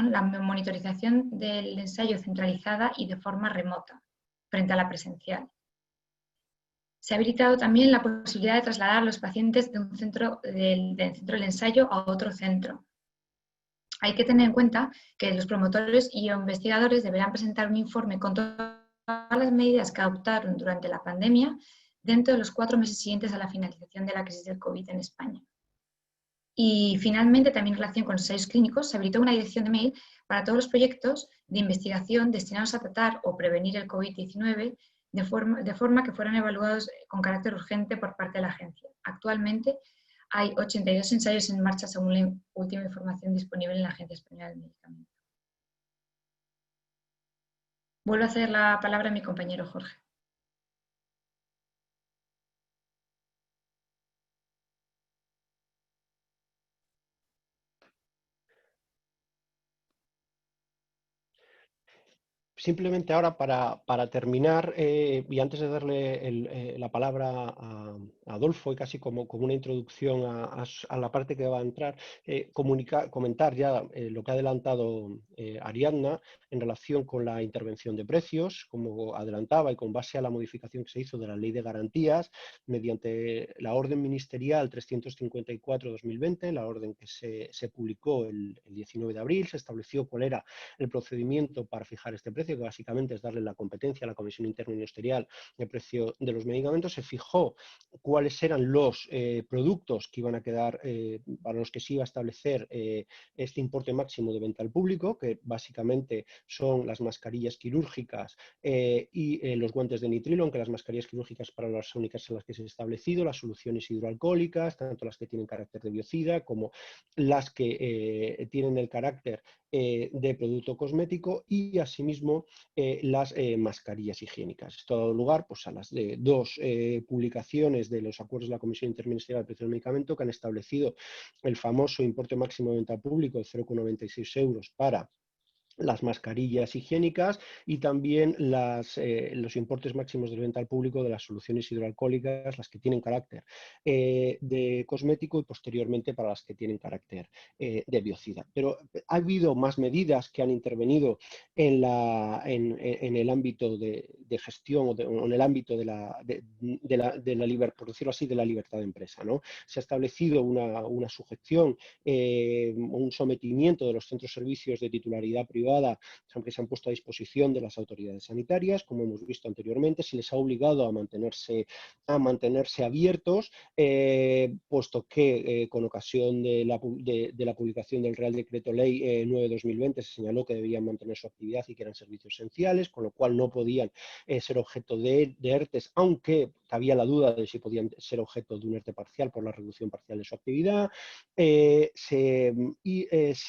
la monitorización del ensayo centralizada y de forma remota, frente a la presencial. Se ha habilitado también la posibilidad de trasladar a los pacientes de un centro del centro del ensayo a otro centro. Hay que tener en cuenta que los promotores y investigadores deberán presentar un informe con todas las medidas que adoptaron durante la pandemia dentro de los 4 meses siguientes a la finalización de la crisis del COVID en España. Y finalmente, también en relación con los ensayos clínicos, se habilitó una dirección de mail para todos los proyectos de investigación destinados a tratar o prevenir el COVID-19 de forma que fueran evaluados con carácter urgente por parte de la agencia. Actualmente hay 82 ensayos en marcha según la última información disponible en la Agencia Española del Medicamento. Vuelvo a ceder la palabra a mi compañero Jorge. Simplemente ahora para terminar, y antes de darle la palabra a Adolfo, y casi como una introducción a la parte que va a entrar, comentar ya lo que ha adelantado Ariadna en relación con la intervención de precios, como adelantaba, y con base a la modificación que se hizo de la Ley de Garantías, mediante la Orden Ministerial 354-2020, la orden que se publicó el 19 de abril, se estableció cuál era el procedimiento para fijar este precio, que básicamente es darle la competencia a la Comisión Interministerial de precio de los medicamentos. Se fijó cuáles eran los productos que iban a quedar, para los que se iba a establecer este importe máximo de venta al público, que básicamente son las mascarillas quirúrgicas y los guantes de nitrilo, aunque las mascarillas quirúrgicas para las únicas en las que se ha establecido, las soluciones hidroalcohólicas, tanto las que tienen carácter de biocida como las que tienen el carácter de producto cosmético, y asimismo las mascarillas higiénicas. Esto ha dado lugar pues, a las dos publicaciones de los acuerdos de la Comisión Interministerial del Precio del Medicamento, que han establecido el famoso importe máximo de venta al público de 0,96 euros para las mascarillas higiénicas, y también los importes máximos de venta al público de las soluciones hidroalcohólicas, las que tienen carácter de cosmético, y posteriormente para las que tienen carácter de biocida. Pero ha habido más medidas que han intervenido en el ámbito de gestión o en el ámbito de la libertad, por decirlo así, de la libertad de empresa, ¿no? Se ha establecido una sujeción, un sometimiento de los centros servicios de titularidad privada, aunque se han puesto a disposición de las autoridades sanitarias, como hemos visto anteriormente. Se les ha obligado a mantenerse abiertos, puesto que con ocasión de la publicación del Real Decreto Ley 9/2020 se señaló que debían mantener su actividad y que eran servicios esenciales, con lo cual no podían ser objeto de ERTES, aunque había la duda de si podían ser objeto de un ERTE parcial por la reducción parcial de su actividad. Se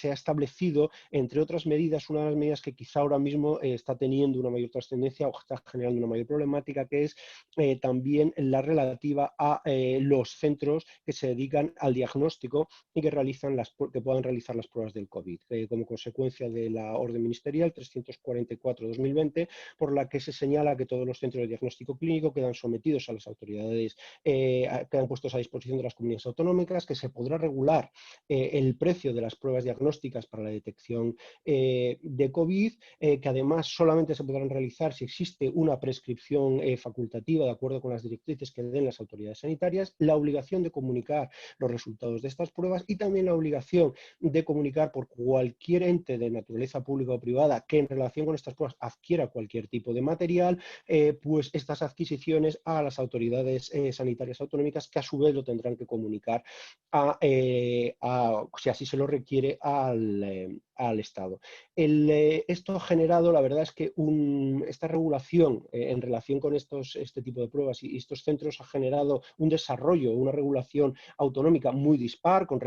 ha establecido, entre otras medidas, es una de las medidas que quizá ahora mismo está teniendo una mayor trascendencia o está generando una mayor problemática, que es también la relativa a los centros que se dedican al diagnóstico y que puedan realizar las pruebas del COVID, como consecuencia de la orden ministerial 344/2020, por la que se señala que todos los centros de diagnóstico clínico quedan sometidos a las autoridades, quedan puestos a disposición de las comunidades autonómicas, que se podrá regular el precio de las pruebas diagnósticas para la detección de COVID, que además solamente se podrán realizar si existe una prescripción facultativa de acuerdo con las directrices que den las autoridades sanitarias, la obligación de comunicar los resultados de estas pruebas y también la obligación de comunicar por cualquier ente de naturaleza pública o privada que en relación con estas pruebas adquiera cualquier tipo de material, pues estas adquisiciones a las autoridades sanitarias autonómicas, que a su vez lo tendrán que comunicar si así se lo requiere al Estado. Esto ha generado, la verdad es que esta regulación en relación con este tipo de pruebas y estos centros ha generado un desarrollo, una regulación autonómica muy dispar, con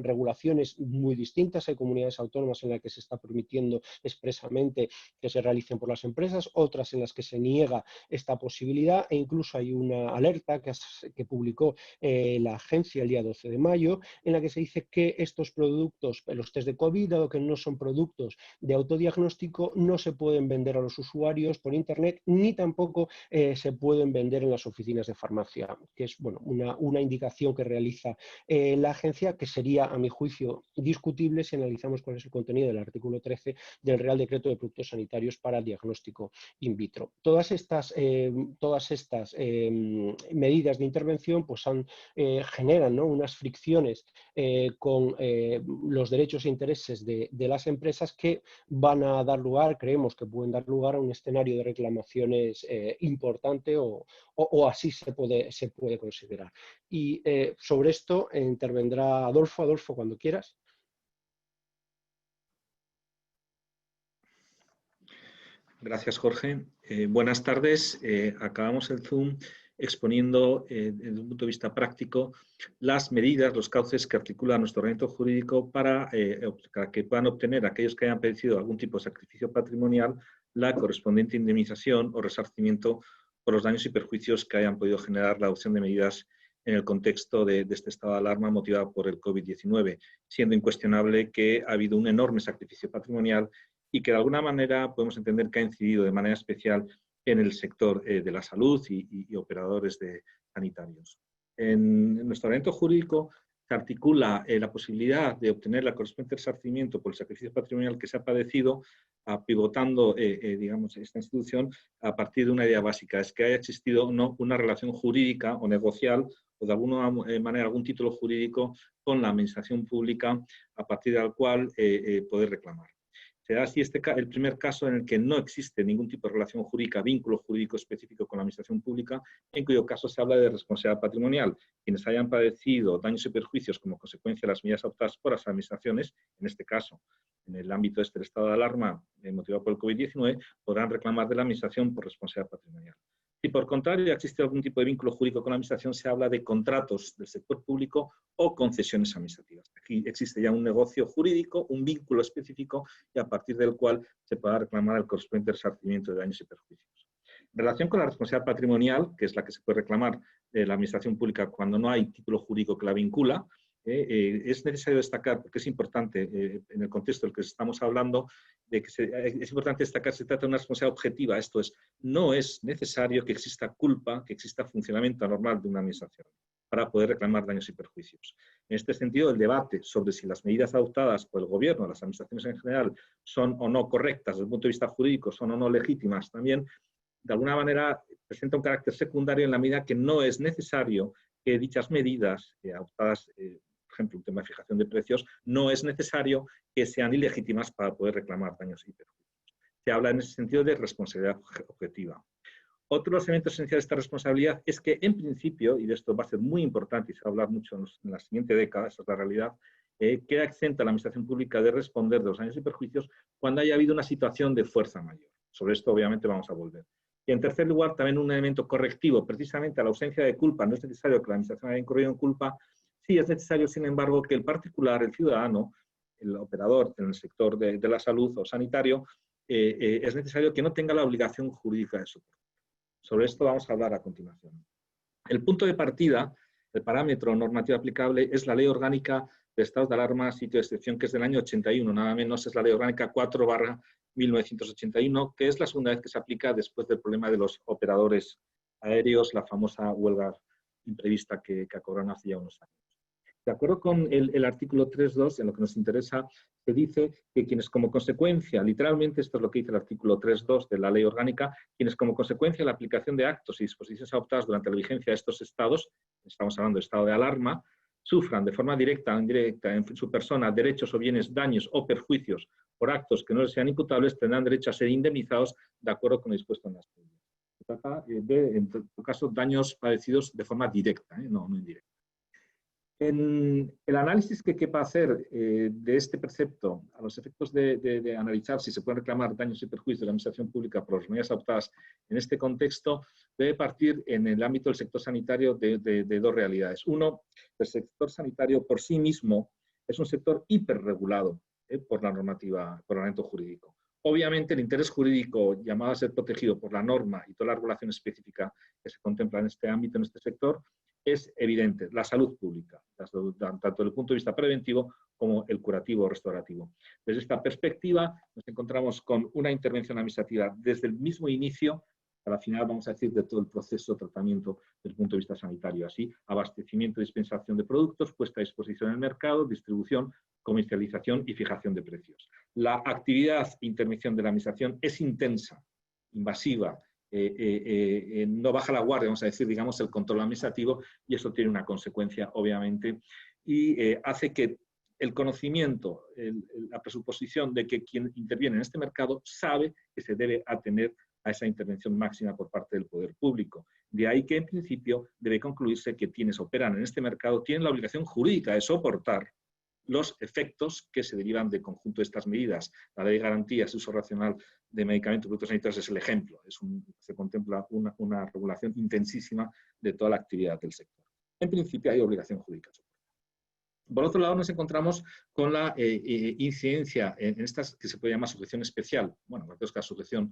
regulaciones muy distintas. Hay comunidades autónomas en las que se está permitiendo expresamente que se realicen por las empresas, otras en las que se niega esta posibilidad, e incluso hay una alerta que publicó la agencia el día 12 de mayo, en la que se dice que estos productos, los test de COVID, dado que no son productos de autodiagnóstico, no se pueden vender a los usuarios por internet, ni tampoco se pueden vender en las oficinas de farmacia, que es bueno, una indicación que realiza la agencia, que sería, a mi juicio, discutible si analizamos cuál es el contenido del artículo 13 del Real Decreto de Productos Sanitarios para Diagnóstico in vitro. Todas estas medidas de intervención pues generan, ¿no?, unas fricciones con los derechos e intereses de las empresas, que van a dar lugar, creemos que pueden dar lugar a un escenario de reclamaciones importante, o así se puede considerar. Y sobre esto intervendrá Adolfo. Adolfo, cuando quieras. Gracias, Jorge. Buenas tardes. Acabamos el Zoom exponiendo desde un punto de vista práctico las medidas, los cauces que articula nuestro ordenamiento jurídico para que puedan obtener aquellos que hayan padecido algún tipo de sacrificio patrimonial la correspondiente indemnización o resarcimiento por los daños y perjuicios que hayan podido generar la adopción de medidas en el contexto de este estado de alarma motivado por el COVID-19, siendo incuestionable que ha habido un enorme sacrificio patrimonial y que de alguna manera podemos entender que ha incidido de manera especial en el sector de la salud y operadores sanitarios. En nuestro ordenamiento jurídico se articula la posibilidad de obtener la correspondiente resarcimiento por el sacrificio patrimonial que se ha padecido, pivotando digamos, esta institución a partir de una idea básica, es que haya existido una relación jurídica o negocial o de alguna manera algún título jurídico con la administración pública a partir del cual poder reclamar. Será así el primer caso en el que no existe ningún tipo de relación jurídica, vínculo jurídico específico con la administración pública, en cuyo caso se habla de responsabilidad patrimonial. Quienes hayan padecido daños y perjuicios como consecuencia de las medidas adoptadas por las administraciones, en este caso, en el ámbito del estado de alarma motivado por el COVID-19, podrán reclamar de la administración por responsabilidad patrimonial. Si por contrario existe algún tipo de vínculo jurídico con la administración, se habla de contratos del sector público o concesiones administrativas. Aquí existe ya un negocio jurídico, un vínculo específico, y a partir del cual se podrá reclamar el correspondiente resarcimiento de daños y perjuicios. En relación con la responsabilidad patrimonial, que es la que se puede reclamar de la administración pública cuando no hay título jurídico que la vincula, es necesario destacar, porque es importante en el contexto del que estamos hablando, de que es importante destacar que se trata de una responsabilidad objetiva, esto es, no es necesario que exista culpa, que exista funcionamiento anormal de una administración para poder reclamar daños y perjuicios. En este sentido, el debate sobre si las medidas adoptadas por el gobierno, las administraciones en general, son o no correctas desde el punto de vista jurídico, son o no legítimas también, de alguna manera presenta un carácter secundario en la medida que no es necesario que dichas medidas adoptadas, por ejemplo, un tema de fijación de precios, no es necesario que sean ilegítimas para poder reclamar daños y perjuicios. Se habla en ese sentido de responsabilidad objetiva. Otro de los elementos esenciales de esta responsabilidad es que, en principio, y de esto va a ser muy importante y se va a hablar mucho en la siguiente década, esa es la realidad, queda exenta la administración pública de responder de los daños y perjuicios cuando haya habido una situación de fuerza mayor. Sobre esto, obviamente, vamos a volver. Y, en tercer lugar, también un elemento correctivo, precisamente a la ausencia de culpa. No es necesario que la administración haya incurrido en culpa. Sí es necesario, sin embargo, que el particular, el ciudadano, el operador en el sector de la salud o sanitario, es necesario que no tenga la obligación jurídica de soporte. Sobre esto vamos a hablar a continuación. El punto de partida, el parámetro normativo aplicable, es la Ley Orgánica de Estados de Alarma, Sitio de Excepción, que es del año 81, nada menos, es la Ley Orgánica 4/1981, que es la segunda vez que se aplica después del problema de los operadores aéreos, la famosa huelga imprevista que acordaron hace ya unos años. De acuerdo con el artículo 3.2, en lo que nos interesa, se dice que quienes como consecuencia, literalmente esto es lo que dice el artículo 3.2 de la Ley Orgánica, quienes como consecuencia de la aplicación de actos y disposiciones adoptadas durante la vigencia de estos estados, estamos hablando de estado de alarma, sufran de forma directa o indirecta en su persona derechos o bienes, daños o perjuicios por actos que no les sean imputables, tendrán derecho a ser indemnizados de acuerdo con lo dispuesto en las leyes. Se trata de, en todo caso, daños padecidos de forma directa, no indirecta. En el análisis que quepa hacer de este precepto, a los efectos de analizar si se pueden reclamar daños y perjuicios de la administración pública por las medidas adoptadas en este contexto, debe partir en el ámbito del sector sanitario de dos realidades. Uno, el sector sanitario por sí mismo es un sector hiperregulado por la normativa, por el ordenamiento jurídico. Obviamente, el interés jurídico llamado a ser protegido por la norma y toda la regulación específica que se contempla en este ámbito, en este sector, es evidente, la salud pública, tanto desde el punto de vista preventivo como el curativo o restaurativo. Desde esta perspectiva nos encontramos con una intervención administrativa desde el mismo inicio a la final, vamos a decir, de todo el proceso de tratamiento desde el punto de vista sanitario. Así, abastecimiento y dispensación de productos, puesta a disposición en el mercado, distribución, comercialización y fijación de precios. La actividad e intervención de la administración es intensa, invasiva, no baja la guardia, vamos a decir, digamos, el control administrativo, y eso tiene una consecuencia, obviamente, y hace que el conocimiento, la presuposición de que quien interviene en este mercado sabe que se debe atener a esa intervención máxima por parte del poder público. De ahí que, en principio, debe concluirse que quienes operan en este mercado tienen la obligación jurídica de soportar los efectos que se derivan del conjunto de estas medidas. La ley de garantías de uso racional de medicamentos y productos sanitarios es el ejemplo. Se contempla una regulación intensísima de toda la actividad del sector. En principio hay obligación jurídica. Por otro lado, nos encontramos con la incidencia en estas que se puede llamar sujeción especial, bueno, en otros casos sujeción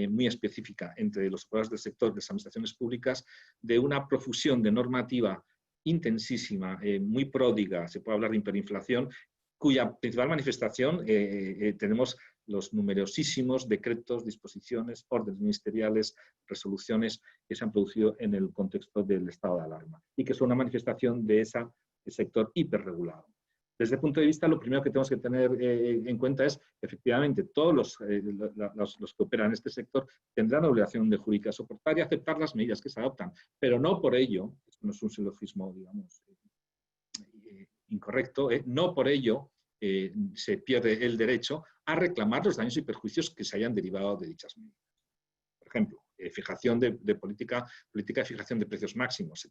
muy específica entre los operadores del sector de las administraciones públicas, de una profusión de normativa intensísima, muy pródiga, se puede hablar de hiperinflación, cuya principal manifestación tenemos los numerosísimos decretos, disposiciones, órdenes ministeriales, resoluciones que se han producido en el contexto del estado de alarma y que son una manifestación de ese sector hiperregulado. Desde el punto de vista, lo primero que tenemos que tener en cuenta es, efectivamente, todos los que operan en este sector tendrán la obligación de jurídica soportar y aceptar las medidas que se adoptan, pero no por ello, esto no es un silogismo, digamos, incorrecto, no por ello se pierde el derecho a reclamar los daños y perjuicios que se hayan derivado de dichas medidas. Por ejemplo, fijación de política de fijación de precios máximos.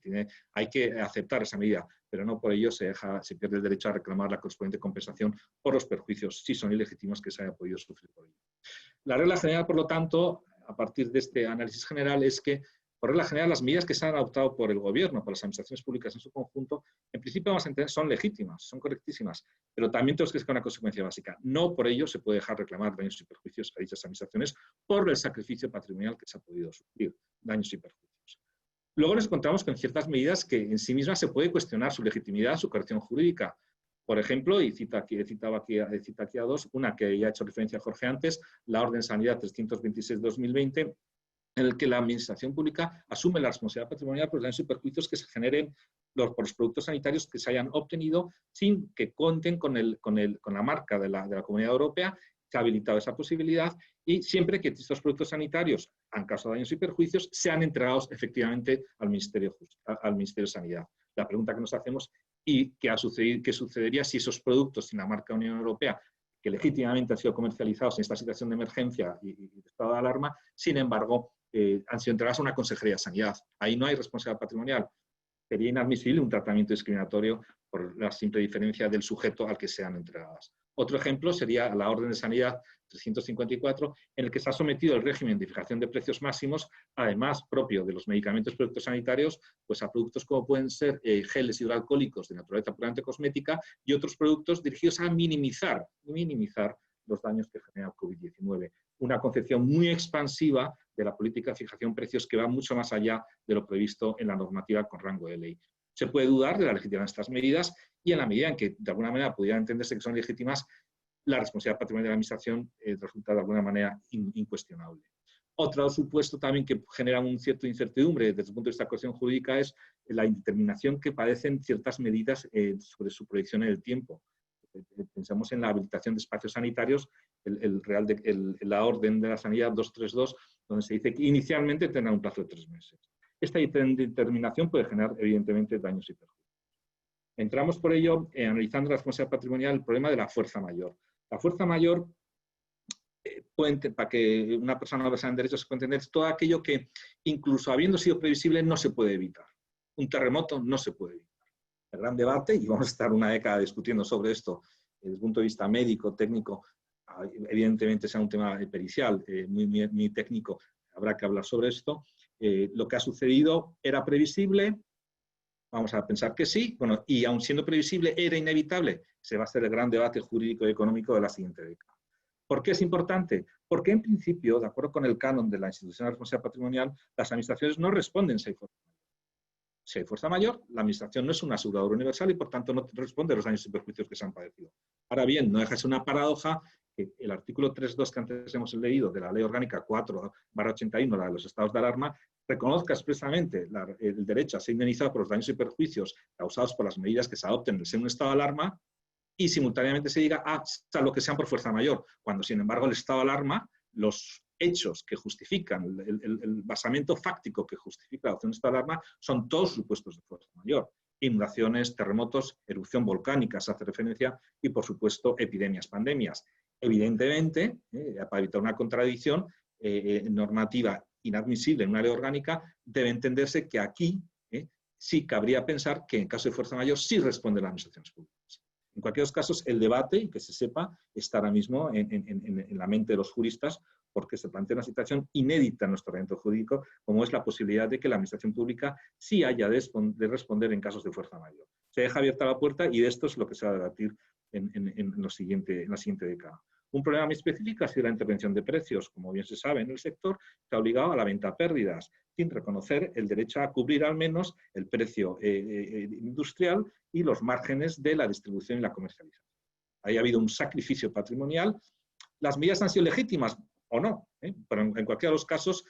Hay que aceptar esa medida, pero no por ello se pierde el derecho a reclamar la correspondiente compensación por los perjuicios, si son ilegítimos, que se haya podido sufrir por ello. La regla general, por lo tanto, a partir de este análisis general, es que, por regla general, las medidas que se han adoptado por el gobierno, por las administraciones públicas en su conjunto, en principio vamos a entender, son legítimas, son correctísimas, pero también tenemos que sacar una consecuencia básica. No por ello se puede dejar reclamar daños y perjuicios a dichas administraciones por el sacrificio patrimonial que se ha podido sufrir, daños y perjuicios. Luego nos encontramos con ciertas medidas que en sí mismas se puede cuestionar su legitimidad, su corrección jurídica. Por ejemplo, y cita aquí a dos, una que ya ha hecho referencia a Jorge antes, la Orden Sanidad 326/2020, en el que la administración pública asume la responsabilidad patrimonial por los daños y perjuicios que se generen por los productos sanitarios que se hayan obtenido sin que cuenten con la marca de la Comunidad Europea, que ha habilitado esa posibilidad, y siempre que estos productos sanitarios han causado daños y perjuicios sean entregados efectivamente al Ministerio de Sanidad. La pregunta que nos hacemos, ¿y qué sucedería si esos productos sin la marca Unión Europea, que legítimamente han sido comercializados en esta situación de emergencia y de estado de alarma, sin embargo, han sido entregadas a una Consejería de Sanidad? Ahí no hay responsabilidad patrimonial. Sería inadmisible un tratamiento discriminatorio por la simple diferencia del sujeto al que sean entregadas. Otro ejemplo sería la Orden de Sanidad 354, en el que se ha sometido el régimen de fijación de precios máximos, además propio de los medicamentos y productos sanitarios, pues a productos como pueden ser geles hidroalcohólicos de naturaleza puramente cosmética y otros productos dirigidos a minimizar los daños que genera el COVID-19. Una concepción muy expansiva de la política de fijación de precios que va mucho más allá de lo previsto en la normativa con rango de ley. Se puede dudar de la legitimidad de estas medidas y en la medida en que de alguna manera pudiera entenderse que son legítimas, la responsabilidad patrimonial de la Administración resulta de alguna manera incuestionable. Otro supuesto también que genera un cierto incertidumbre desde el punto de vista de la cuestión jurídica es la indeterminación que padecen ciertas medidas sobre su proyección en el tiempo. Pensamos en la habilitación de espacios sanitarios, la Orden de la Sanidad 232, donde se dice que inicialmente tendrá un plazo de 3 meses. Esta indeterminación puede generar, evidentemente, daños y perjuicios. Entramos, por ello, analizando la responsabilidad patrimonial, el problema de la fuerza mayor. La fuerza mayor, para que una persona basada en derechos se pueda entender, es todo aquello que, incluso habiendo sido previsible, no se puede evitar. Un terremoto no se puede evitar. El gran debate, y vamos a estar una década discutiendo sobre esto desde el punto de vista médico, técnico, evidentemente sea un tema pericial, muy técnico, habrá que hablar sobre esto. Lo que ha sucedido era previsible, vamos a pensar que sí, bueno, y aun siendo previsible, era inevitable. Se va a hacer el gran debate jurídico y económico de la siguiente década. ¿Por qué es importante? Porque en principio, de acuerdo con el canon de la institución de responsabilidad patrimonial, las administraciones no responden si hay fuerza mayor. Si hay fuerza mayor, la administración no es un asegurador universal y por tanto no responde a los daños y perjuicios que se han padecido. Ahora bien, no deja de ser una paradoja que el artículo 3.2 que antes hemos leído de la Ley Orgánica 4/81, la de los estados de alarma, reconozca expresamente el derecho a ser indemnizado por los daños y perjuicios causados por las medidas que se adopten en el seno de un estado de alarma y simultáneamente se diga, salvo que sean por fuerza mayor, cuando sin embargo el estado de alarma, los hechos que justifican, el basamento fáctico que justifica la adopción de estado de alarma son todos supuestos de fuerza mayor. Inundaciones, terremotos, erupción volcánica, se hace referencia, y por supuesto epidemias, pandemias. Evidentemente, para evitar una contradicción normativa inadmisible en una ley orgánica, debe entenderse que aquí sí cabría pensar que en caso de fuerza mayor sí responden las administraciones públicas. En cualquier caso, el debate, y que se sepa, está ahora mismo en la mente de los juristas, porque se plantea una situación inédita en nuestro ordenamiento jurídico, como es la posibilidad de que la administración pública sí haya de responder en casos de fuerza mayor. Se deja abierta la puerta y de esto es lo que se va a debatir en la siguiente década. Un problema muy específico ha sido la intervención de precios, como bien se sabe en el sector, que ha obligado a la venta a pérdidas, sin reconocer el derecho a cubrir al menos el precio industrial y los márgenes de la distribución y la comercialización. Ahí ha habido un sacrificio patrimonial. Las medidas han sido legítimas o no, pero en cualquiera de los casos,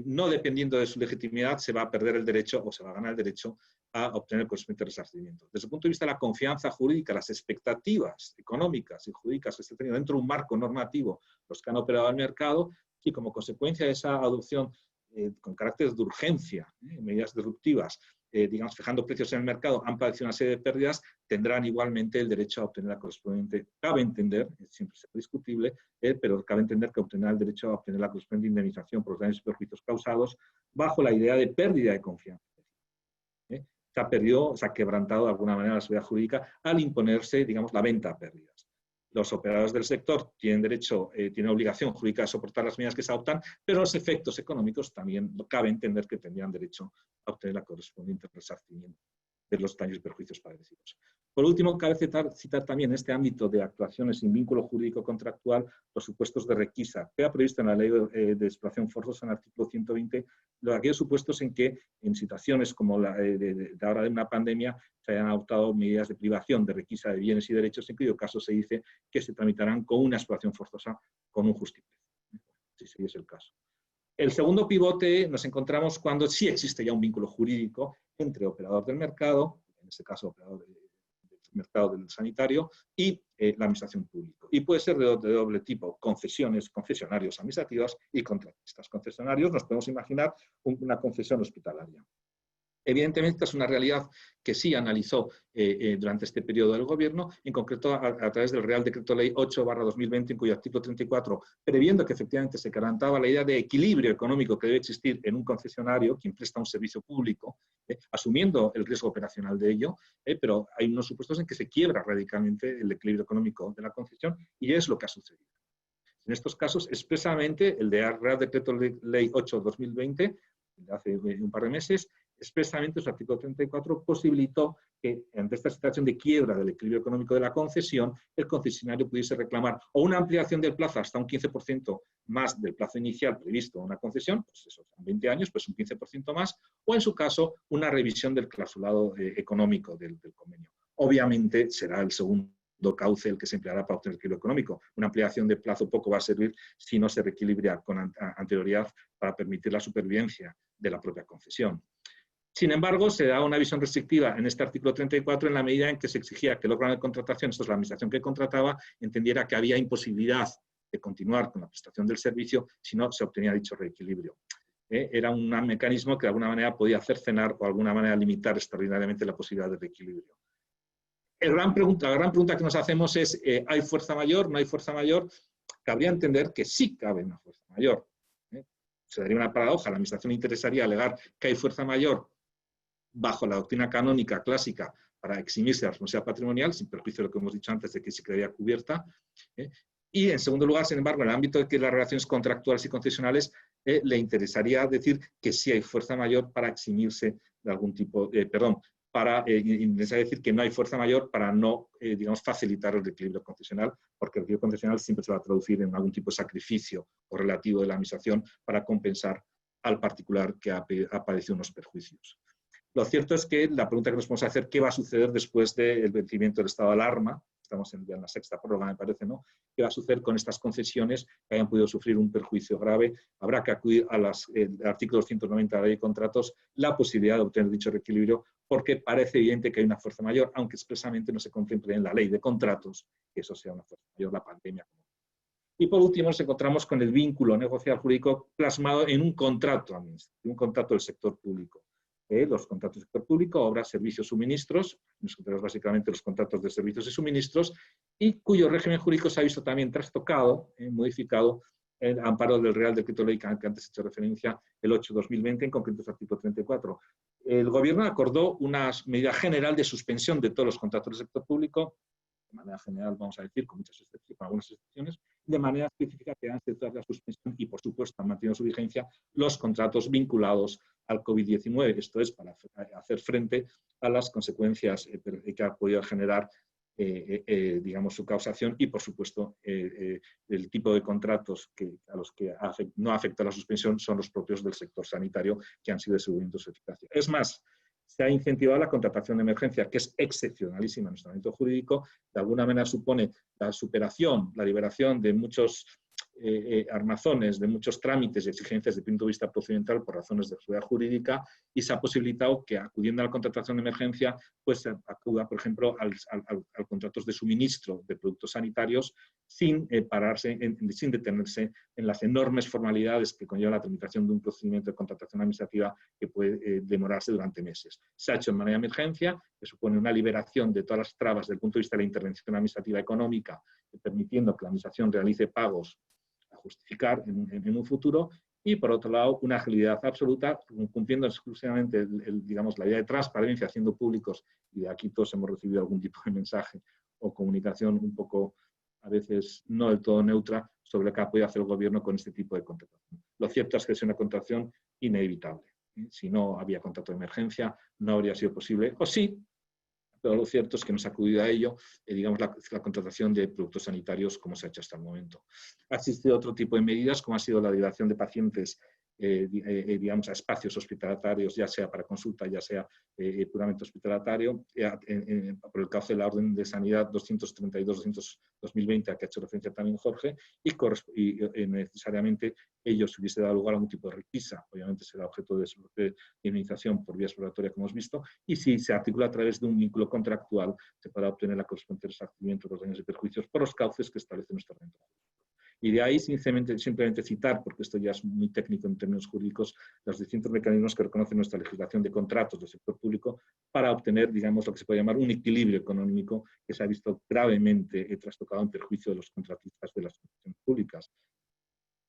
no dependiendo de su legitimidad, se va a perder el derecho o se va a ganar el derecho a obtener el correspondiente resarcimiento. Desde el punto de vista de la confianza jurídica, las expectativas económicas y jurídicas que se han tenido dentro de un marco normativo, los que han operado el mercado, y como consecuencia de esa adopción con carácter de urgencia, medidas disruptivas, digamos, fijando precios en el mercado, han padecido una serie de pérdidas, tendrán igualmente el derecho a obtener la correspondiente. Cabe entender, siempre será discutible, pero cabe entender que obtendrá el derecho a obtener la correspondiente indemnización por los daños y perjuicios causados bajo la idea de pérdida de confianza. Se ha quebrantado de alguna manera la seguridad jurídica al imponerse, digamos, la venta a pérdidas. Los operadores del sector tienen derecho, tienen obligación jurídica de soportar las medidas que se adoptan, pero los efectos económicos también cabe entender que tendrían derecho a obtener la correspondiente resarcimiento de los daños y perjuicios padecidos. Por último, cabe citar también en este ámbito de actuaciones sin vínculo jurídico contractual los supuestos de requisa. Queda previsto en la Ley de Explotación Forzosa, en el artículo 120, aquellos supuestos en que en situaciones como la de ahora de una pandemia se hayan adoptado medidas de privación de requisa de bienes y derechos, en cuyo caso se dice que se tramitarán con una explotación forzosa con un justiprecio, si es el caso. El segundo pivote nos encontramos cuando sí existe ya un vínculo jurídico entre operador del mercado, en este caso operador del mercado del sanitario, y la administración pública. Y puede ser de doble tipo, concesionarios administrativas y contratistas. Concesionarios, nos podemos imaginar una concesión hospitalaria. Evidentemente, esta es una realidad que sí analizó durante este periodo del Gobierno, en concreto a través del Real Decreto Ley 8/2020, en cuyo artículo 34, previendo que efectivamente se garantaba la idea de equilibrio económico que debe existir en un concesionario, quien presta un servicio público, asumiendo el riesgo operacional de ello, pero hay unos supuestos en que se quiebra radicalmente el equilibrio económico de la concesión, y es lo que ha sucedido. En estos casos, expresamente, el de Real Decreto Ley 8/2020, de hace un par de meses, expresamente su artículo 34 posibilitó que ante esta situación de quiebra del equilibrio económico de la concesión, el concesionario pudiese reclamar o una ampliación del plazo hasta un 15% más del plazo inicial previsto en una concesión, pues eso, son 20 años, pues un 15% más, o en su caso, una revisión del clausulado económico del convenio. Obviamente será el segundo cauce el que se empleará para obtener equilibrio económico. Una ampliación de plazo poco va a servir si no se reequilibra con anterioridad para permitir la supervivencia de la propia concesión. Sin embargo, se da una visión restrictiva en este artículo 34 en la medida en que se exigía que el órgano de contratación, esto es la administración que contrataba, entendiera que había imposibilidad de continuar con la prestación del servicio si no se obtenía dicho reequilibrio. Era un mecanismo que de alguna manera podía hacer cenar o de alguna manera limitar extraordinariamente la posibilidad de reequilibrio. La gran pregunta que nos hacemos es, ¿hay fuerza mayor? ¿No hay fuerza mayor? Cabría entender que sí cabe una fuerza mayor. Se daría una paradoja, a la administración le interesaría alegar que hay fuerza mayor bajo la doctrina canónica clásica para eximirse de la responsabilidad patrimonial, sin perjuicio de lo que hemos dicho antes de que se quedaría cubierta. Y en segundo lugar, sin embargo, en el ámbito de que las relaciones contractuales y concesionales, le decir que sí hay fuerza mayor para eximirse de algún tipo, interesa decir que no hay fuerza mayor para no, digamos, facilitar el equilibrio concesional, porque el equilibrio concesional siempre se va a traducir en algún tipo de sacrificio o relativo de la administración para compensar al particular que ha padecido unos perjuicios. Lo cierto es que la pregunta que nos podemos hacer, ¿qué va a suceder después del vencimiento del estado de alarma? Estamos ya en la sexta prórroga, me parece, ¿no? ¿Qué va a suceder con estas concesiones que hayan podido sufrir un perjuicio grave? Habrá que acudir al artículo 290 de la ley de contratos, la posibilidad de obtener dicho reequilibrio, porque parece evidente que hay una fuerza mayor, aunque expresamente no se contemple en la ley de contratos que eso sea una fuerza mayor, la pandemia. Y por último nos encontramos con el vínculo negocial jurídico plasmado en un contrato administrativo, un contrato del sector público. Los contratos del sector público, obras, servicios, suministros, nosotros básicamente los contratos de servicios y suministros, y cuyo régimen jurídico se ha visto también trastocado, modificado, en amparo del Real Decreto Ley que antes he hecho referencia, el 8/2020, en concreto su artículo 34. El Gobierno acordó una medida general de suspensión de todos los contratos del sector público, de manera general, vamos a decir, con muchas excepciones, con algunas excepciones, de manera específica que han aceptado la suspensión y, por supuesto, han mantenido su vigencia los contratos vinculados al COVID-19. Esto es para hacer frente a las consecuencias que ha podido generar, digamos, su causación y, por supuesto, el tipo de contratos a los que no afecta la suspensión son los propios del sector sanitario, que han sido descubriendo su eficacia. Es más, se ha incentivado la contratación de emergencia, que es excepcionalísima en nuestro ámbito jurídico, de alguna manera supone la superación, la liberación de muchos armazones, de muchos trámites y exigencias desde el punto de vista procedimental por razones de seguridad jurídica, y se ha posibilitado que, acudiendo a la contratación de emergencia, pues se acuda, por ejemplo, al contratos de suministro de productos sanitarios sin sin detenerse en las enormes formalidades que conlleva la tramitación de un procedimiento de contratación administrativa que puede demorarse durante meses. Se ha hecho en manera de emergencia, que supone una liberación de todas las trabas desde el punto de vista de la intervención administrativa económica, permitiendo que la administración realice pagos a justificar en un futuro, y por otro lado una agilidad absoluta, cumpliendo exclusivamente digamos, la idea de transparencia, haciendo públicos, y de aquí todos hemos recibido algún tipo de mensaje o comunicación un poco, a veces no del todo neutra, sobre lo que ha podido hacer el Gobierno con este tipo de contratación. Lo cierto es que es una contratación inevitable. Si no había contrato de emergencia, no habría sido posible, o sí, pero lo cierto es que nos ha acudido a ello, digamos, la contratación de productos sanitarios como se ha hecho hasta el momento. Ha existido otro tipo de medidas, como ha sido la liberación de pacientes, digamos, a espacios hospitalarios, ya sea para consulta, ya sea puramente hospitalatario, por el cauce de la Orden de Sanidad 232/2020, a que ha hecho referencia también Jorge, y necesariamente ello se hubiese dado lugar a algún tipo de requisa, obviamente será objeto de indemnización por vía exploratoria, como hemos visto, y si se articula a través de un vínculo contractual, se podrá obtener la correspondiente resarcimiento de los daños y perjuicios por los cauces que establece nuestro ordenamiento. Y de ahí simplemente citar, porque esto ya es muy técnico en términos jurídicos, los distintos mecanismos que reconoce nuestra legislación de contratos del sector público para obtener, digamos, lo que se puede llamar un equilibrio económico que se ha visto gravemente trastocado en perjuicio de los contratistas de las instituciones públicas.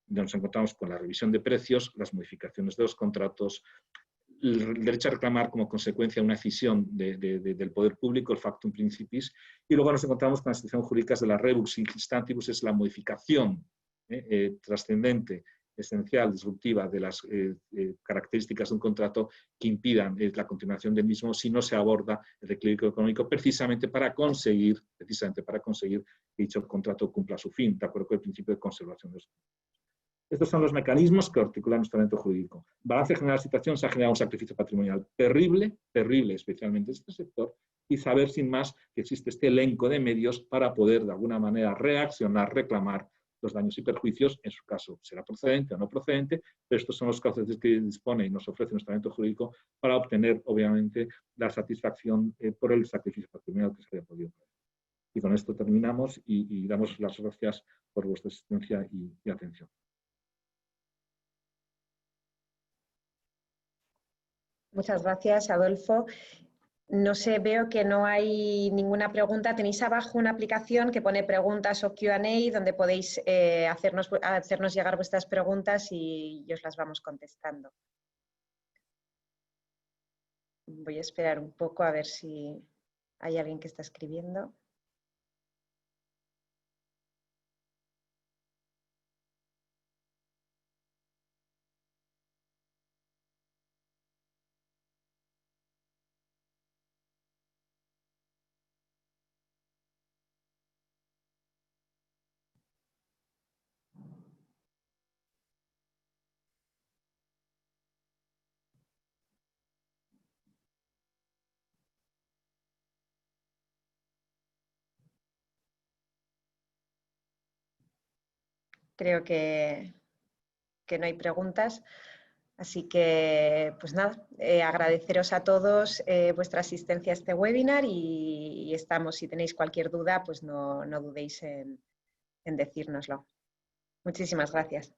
Nos encontramos con la revisión de precios, las modificaciones de los contratos, el derecho a reclamar como consecuencia una decisión del poder público, el factum principis, y luego nos encontramos con las instituciones jurídicas de la rebus instantibus, es la modificación trascendente, esencial, disruptiva de las características de un contrato que impidan la continuación del mismo si no se aborda el equilibrio económico precisamente para conseguir que dicho contrato cumpla su fin, de acuerdo con el principio de conservación de los contratos. Estos son los mecanismos que articulan nuestro ordenamiento jurídico. Balance general de la situación, se ha generado un sacrificio patrimonial terrible, especialmente en este sector, y saber sin más que existe este elenco de medios para poder de alguna manera reaccionar, reclamar los daños y perjuicios, en su caso será procedente o no procedente, pero estos son los cauces que dispone y nos ofrece nuestro ordenamiento jurídico para obtener, obviamente, la satisfacción por el sacrificio patrimonial que se haya podido hacer. Y con esto terminamos y damos las gracias por vuestra asistencia y atención. Muchas gracias, Adolfo. No sé, veo que no hay ninguna pregunta. Tenéis abajo una aplicación que pone preguntas o Q&A donde podéis hacernos llegar vuestras preguntas y os las vamos contestando. Voy a esperar un poco a ver si hay alguien que está escribiendo. Creo que no hay preguntas, así que pues nada, agradeceros a todos vuestra asistencia a este webinar y estamos, si tenéis cualquier duda, pues no dudéis en decírnoslo. Muchísimas gracias.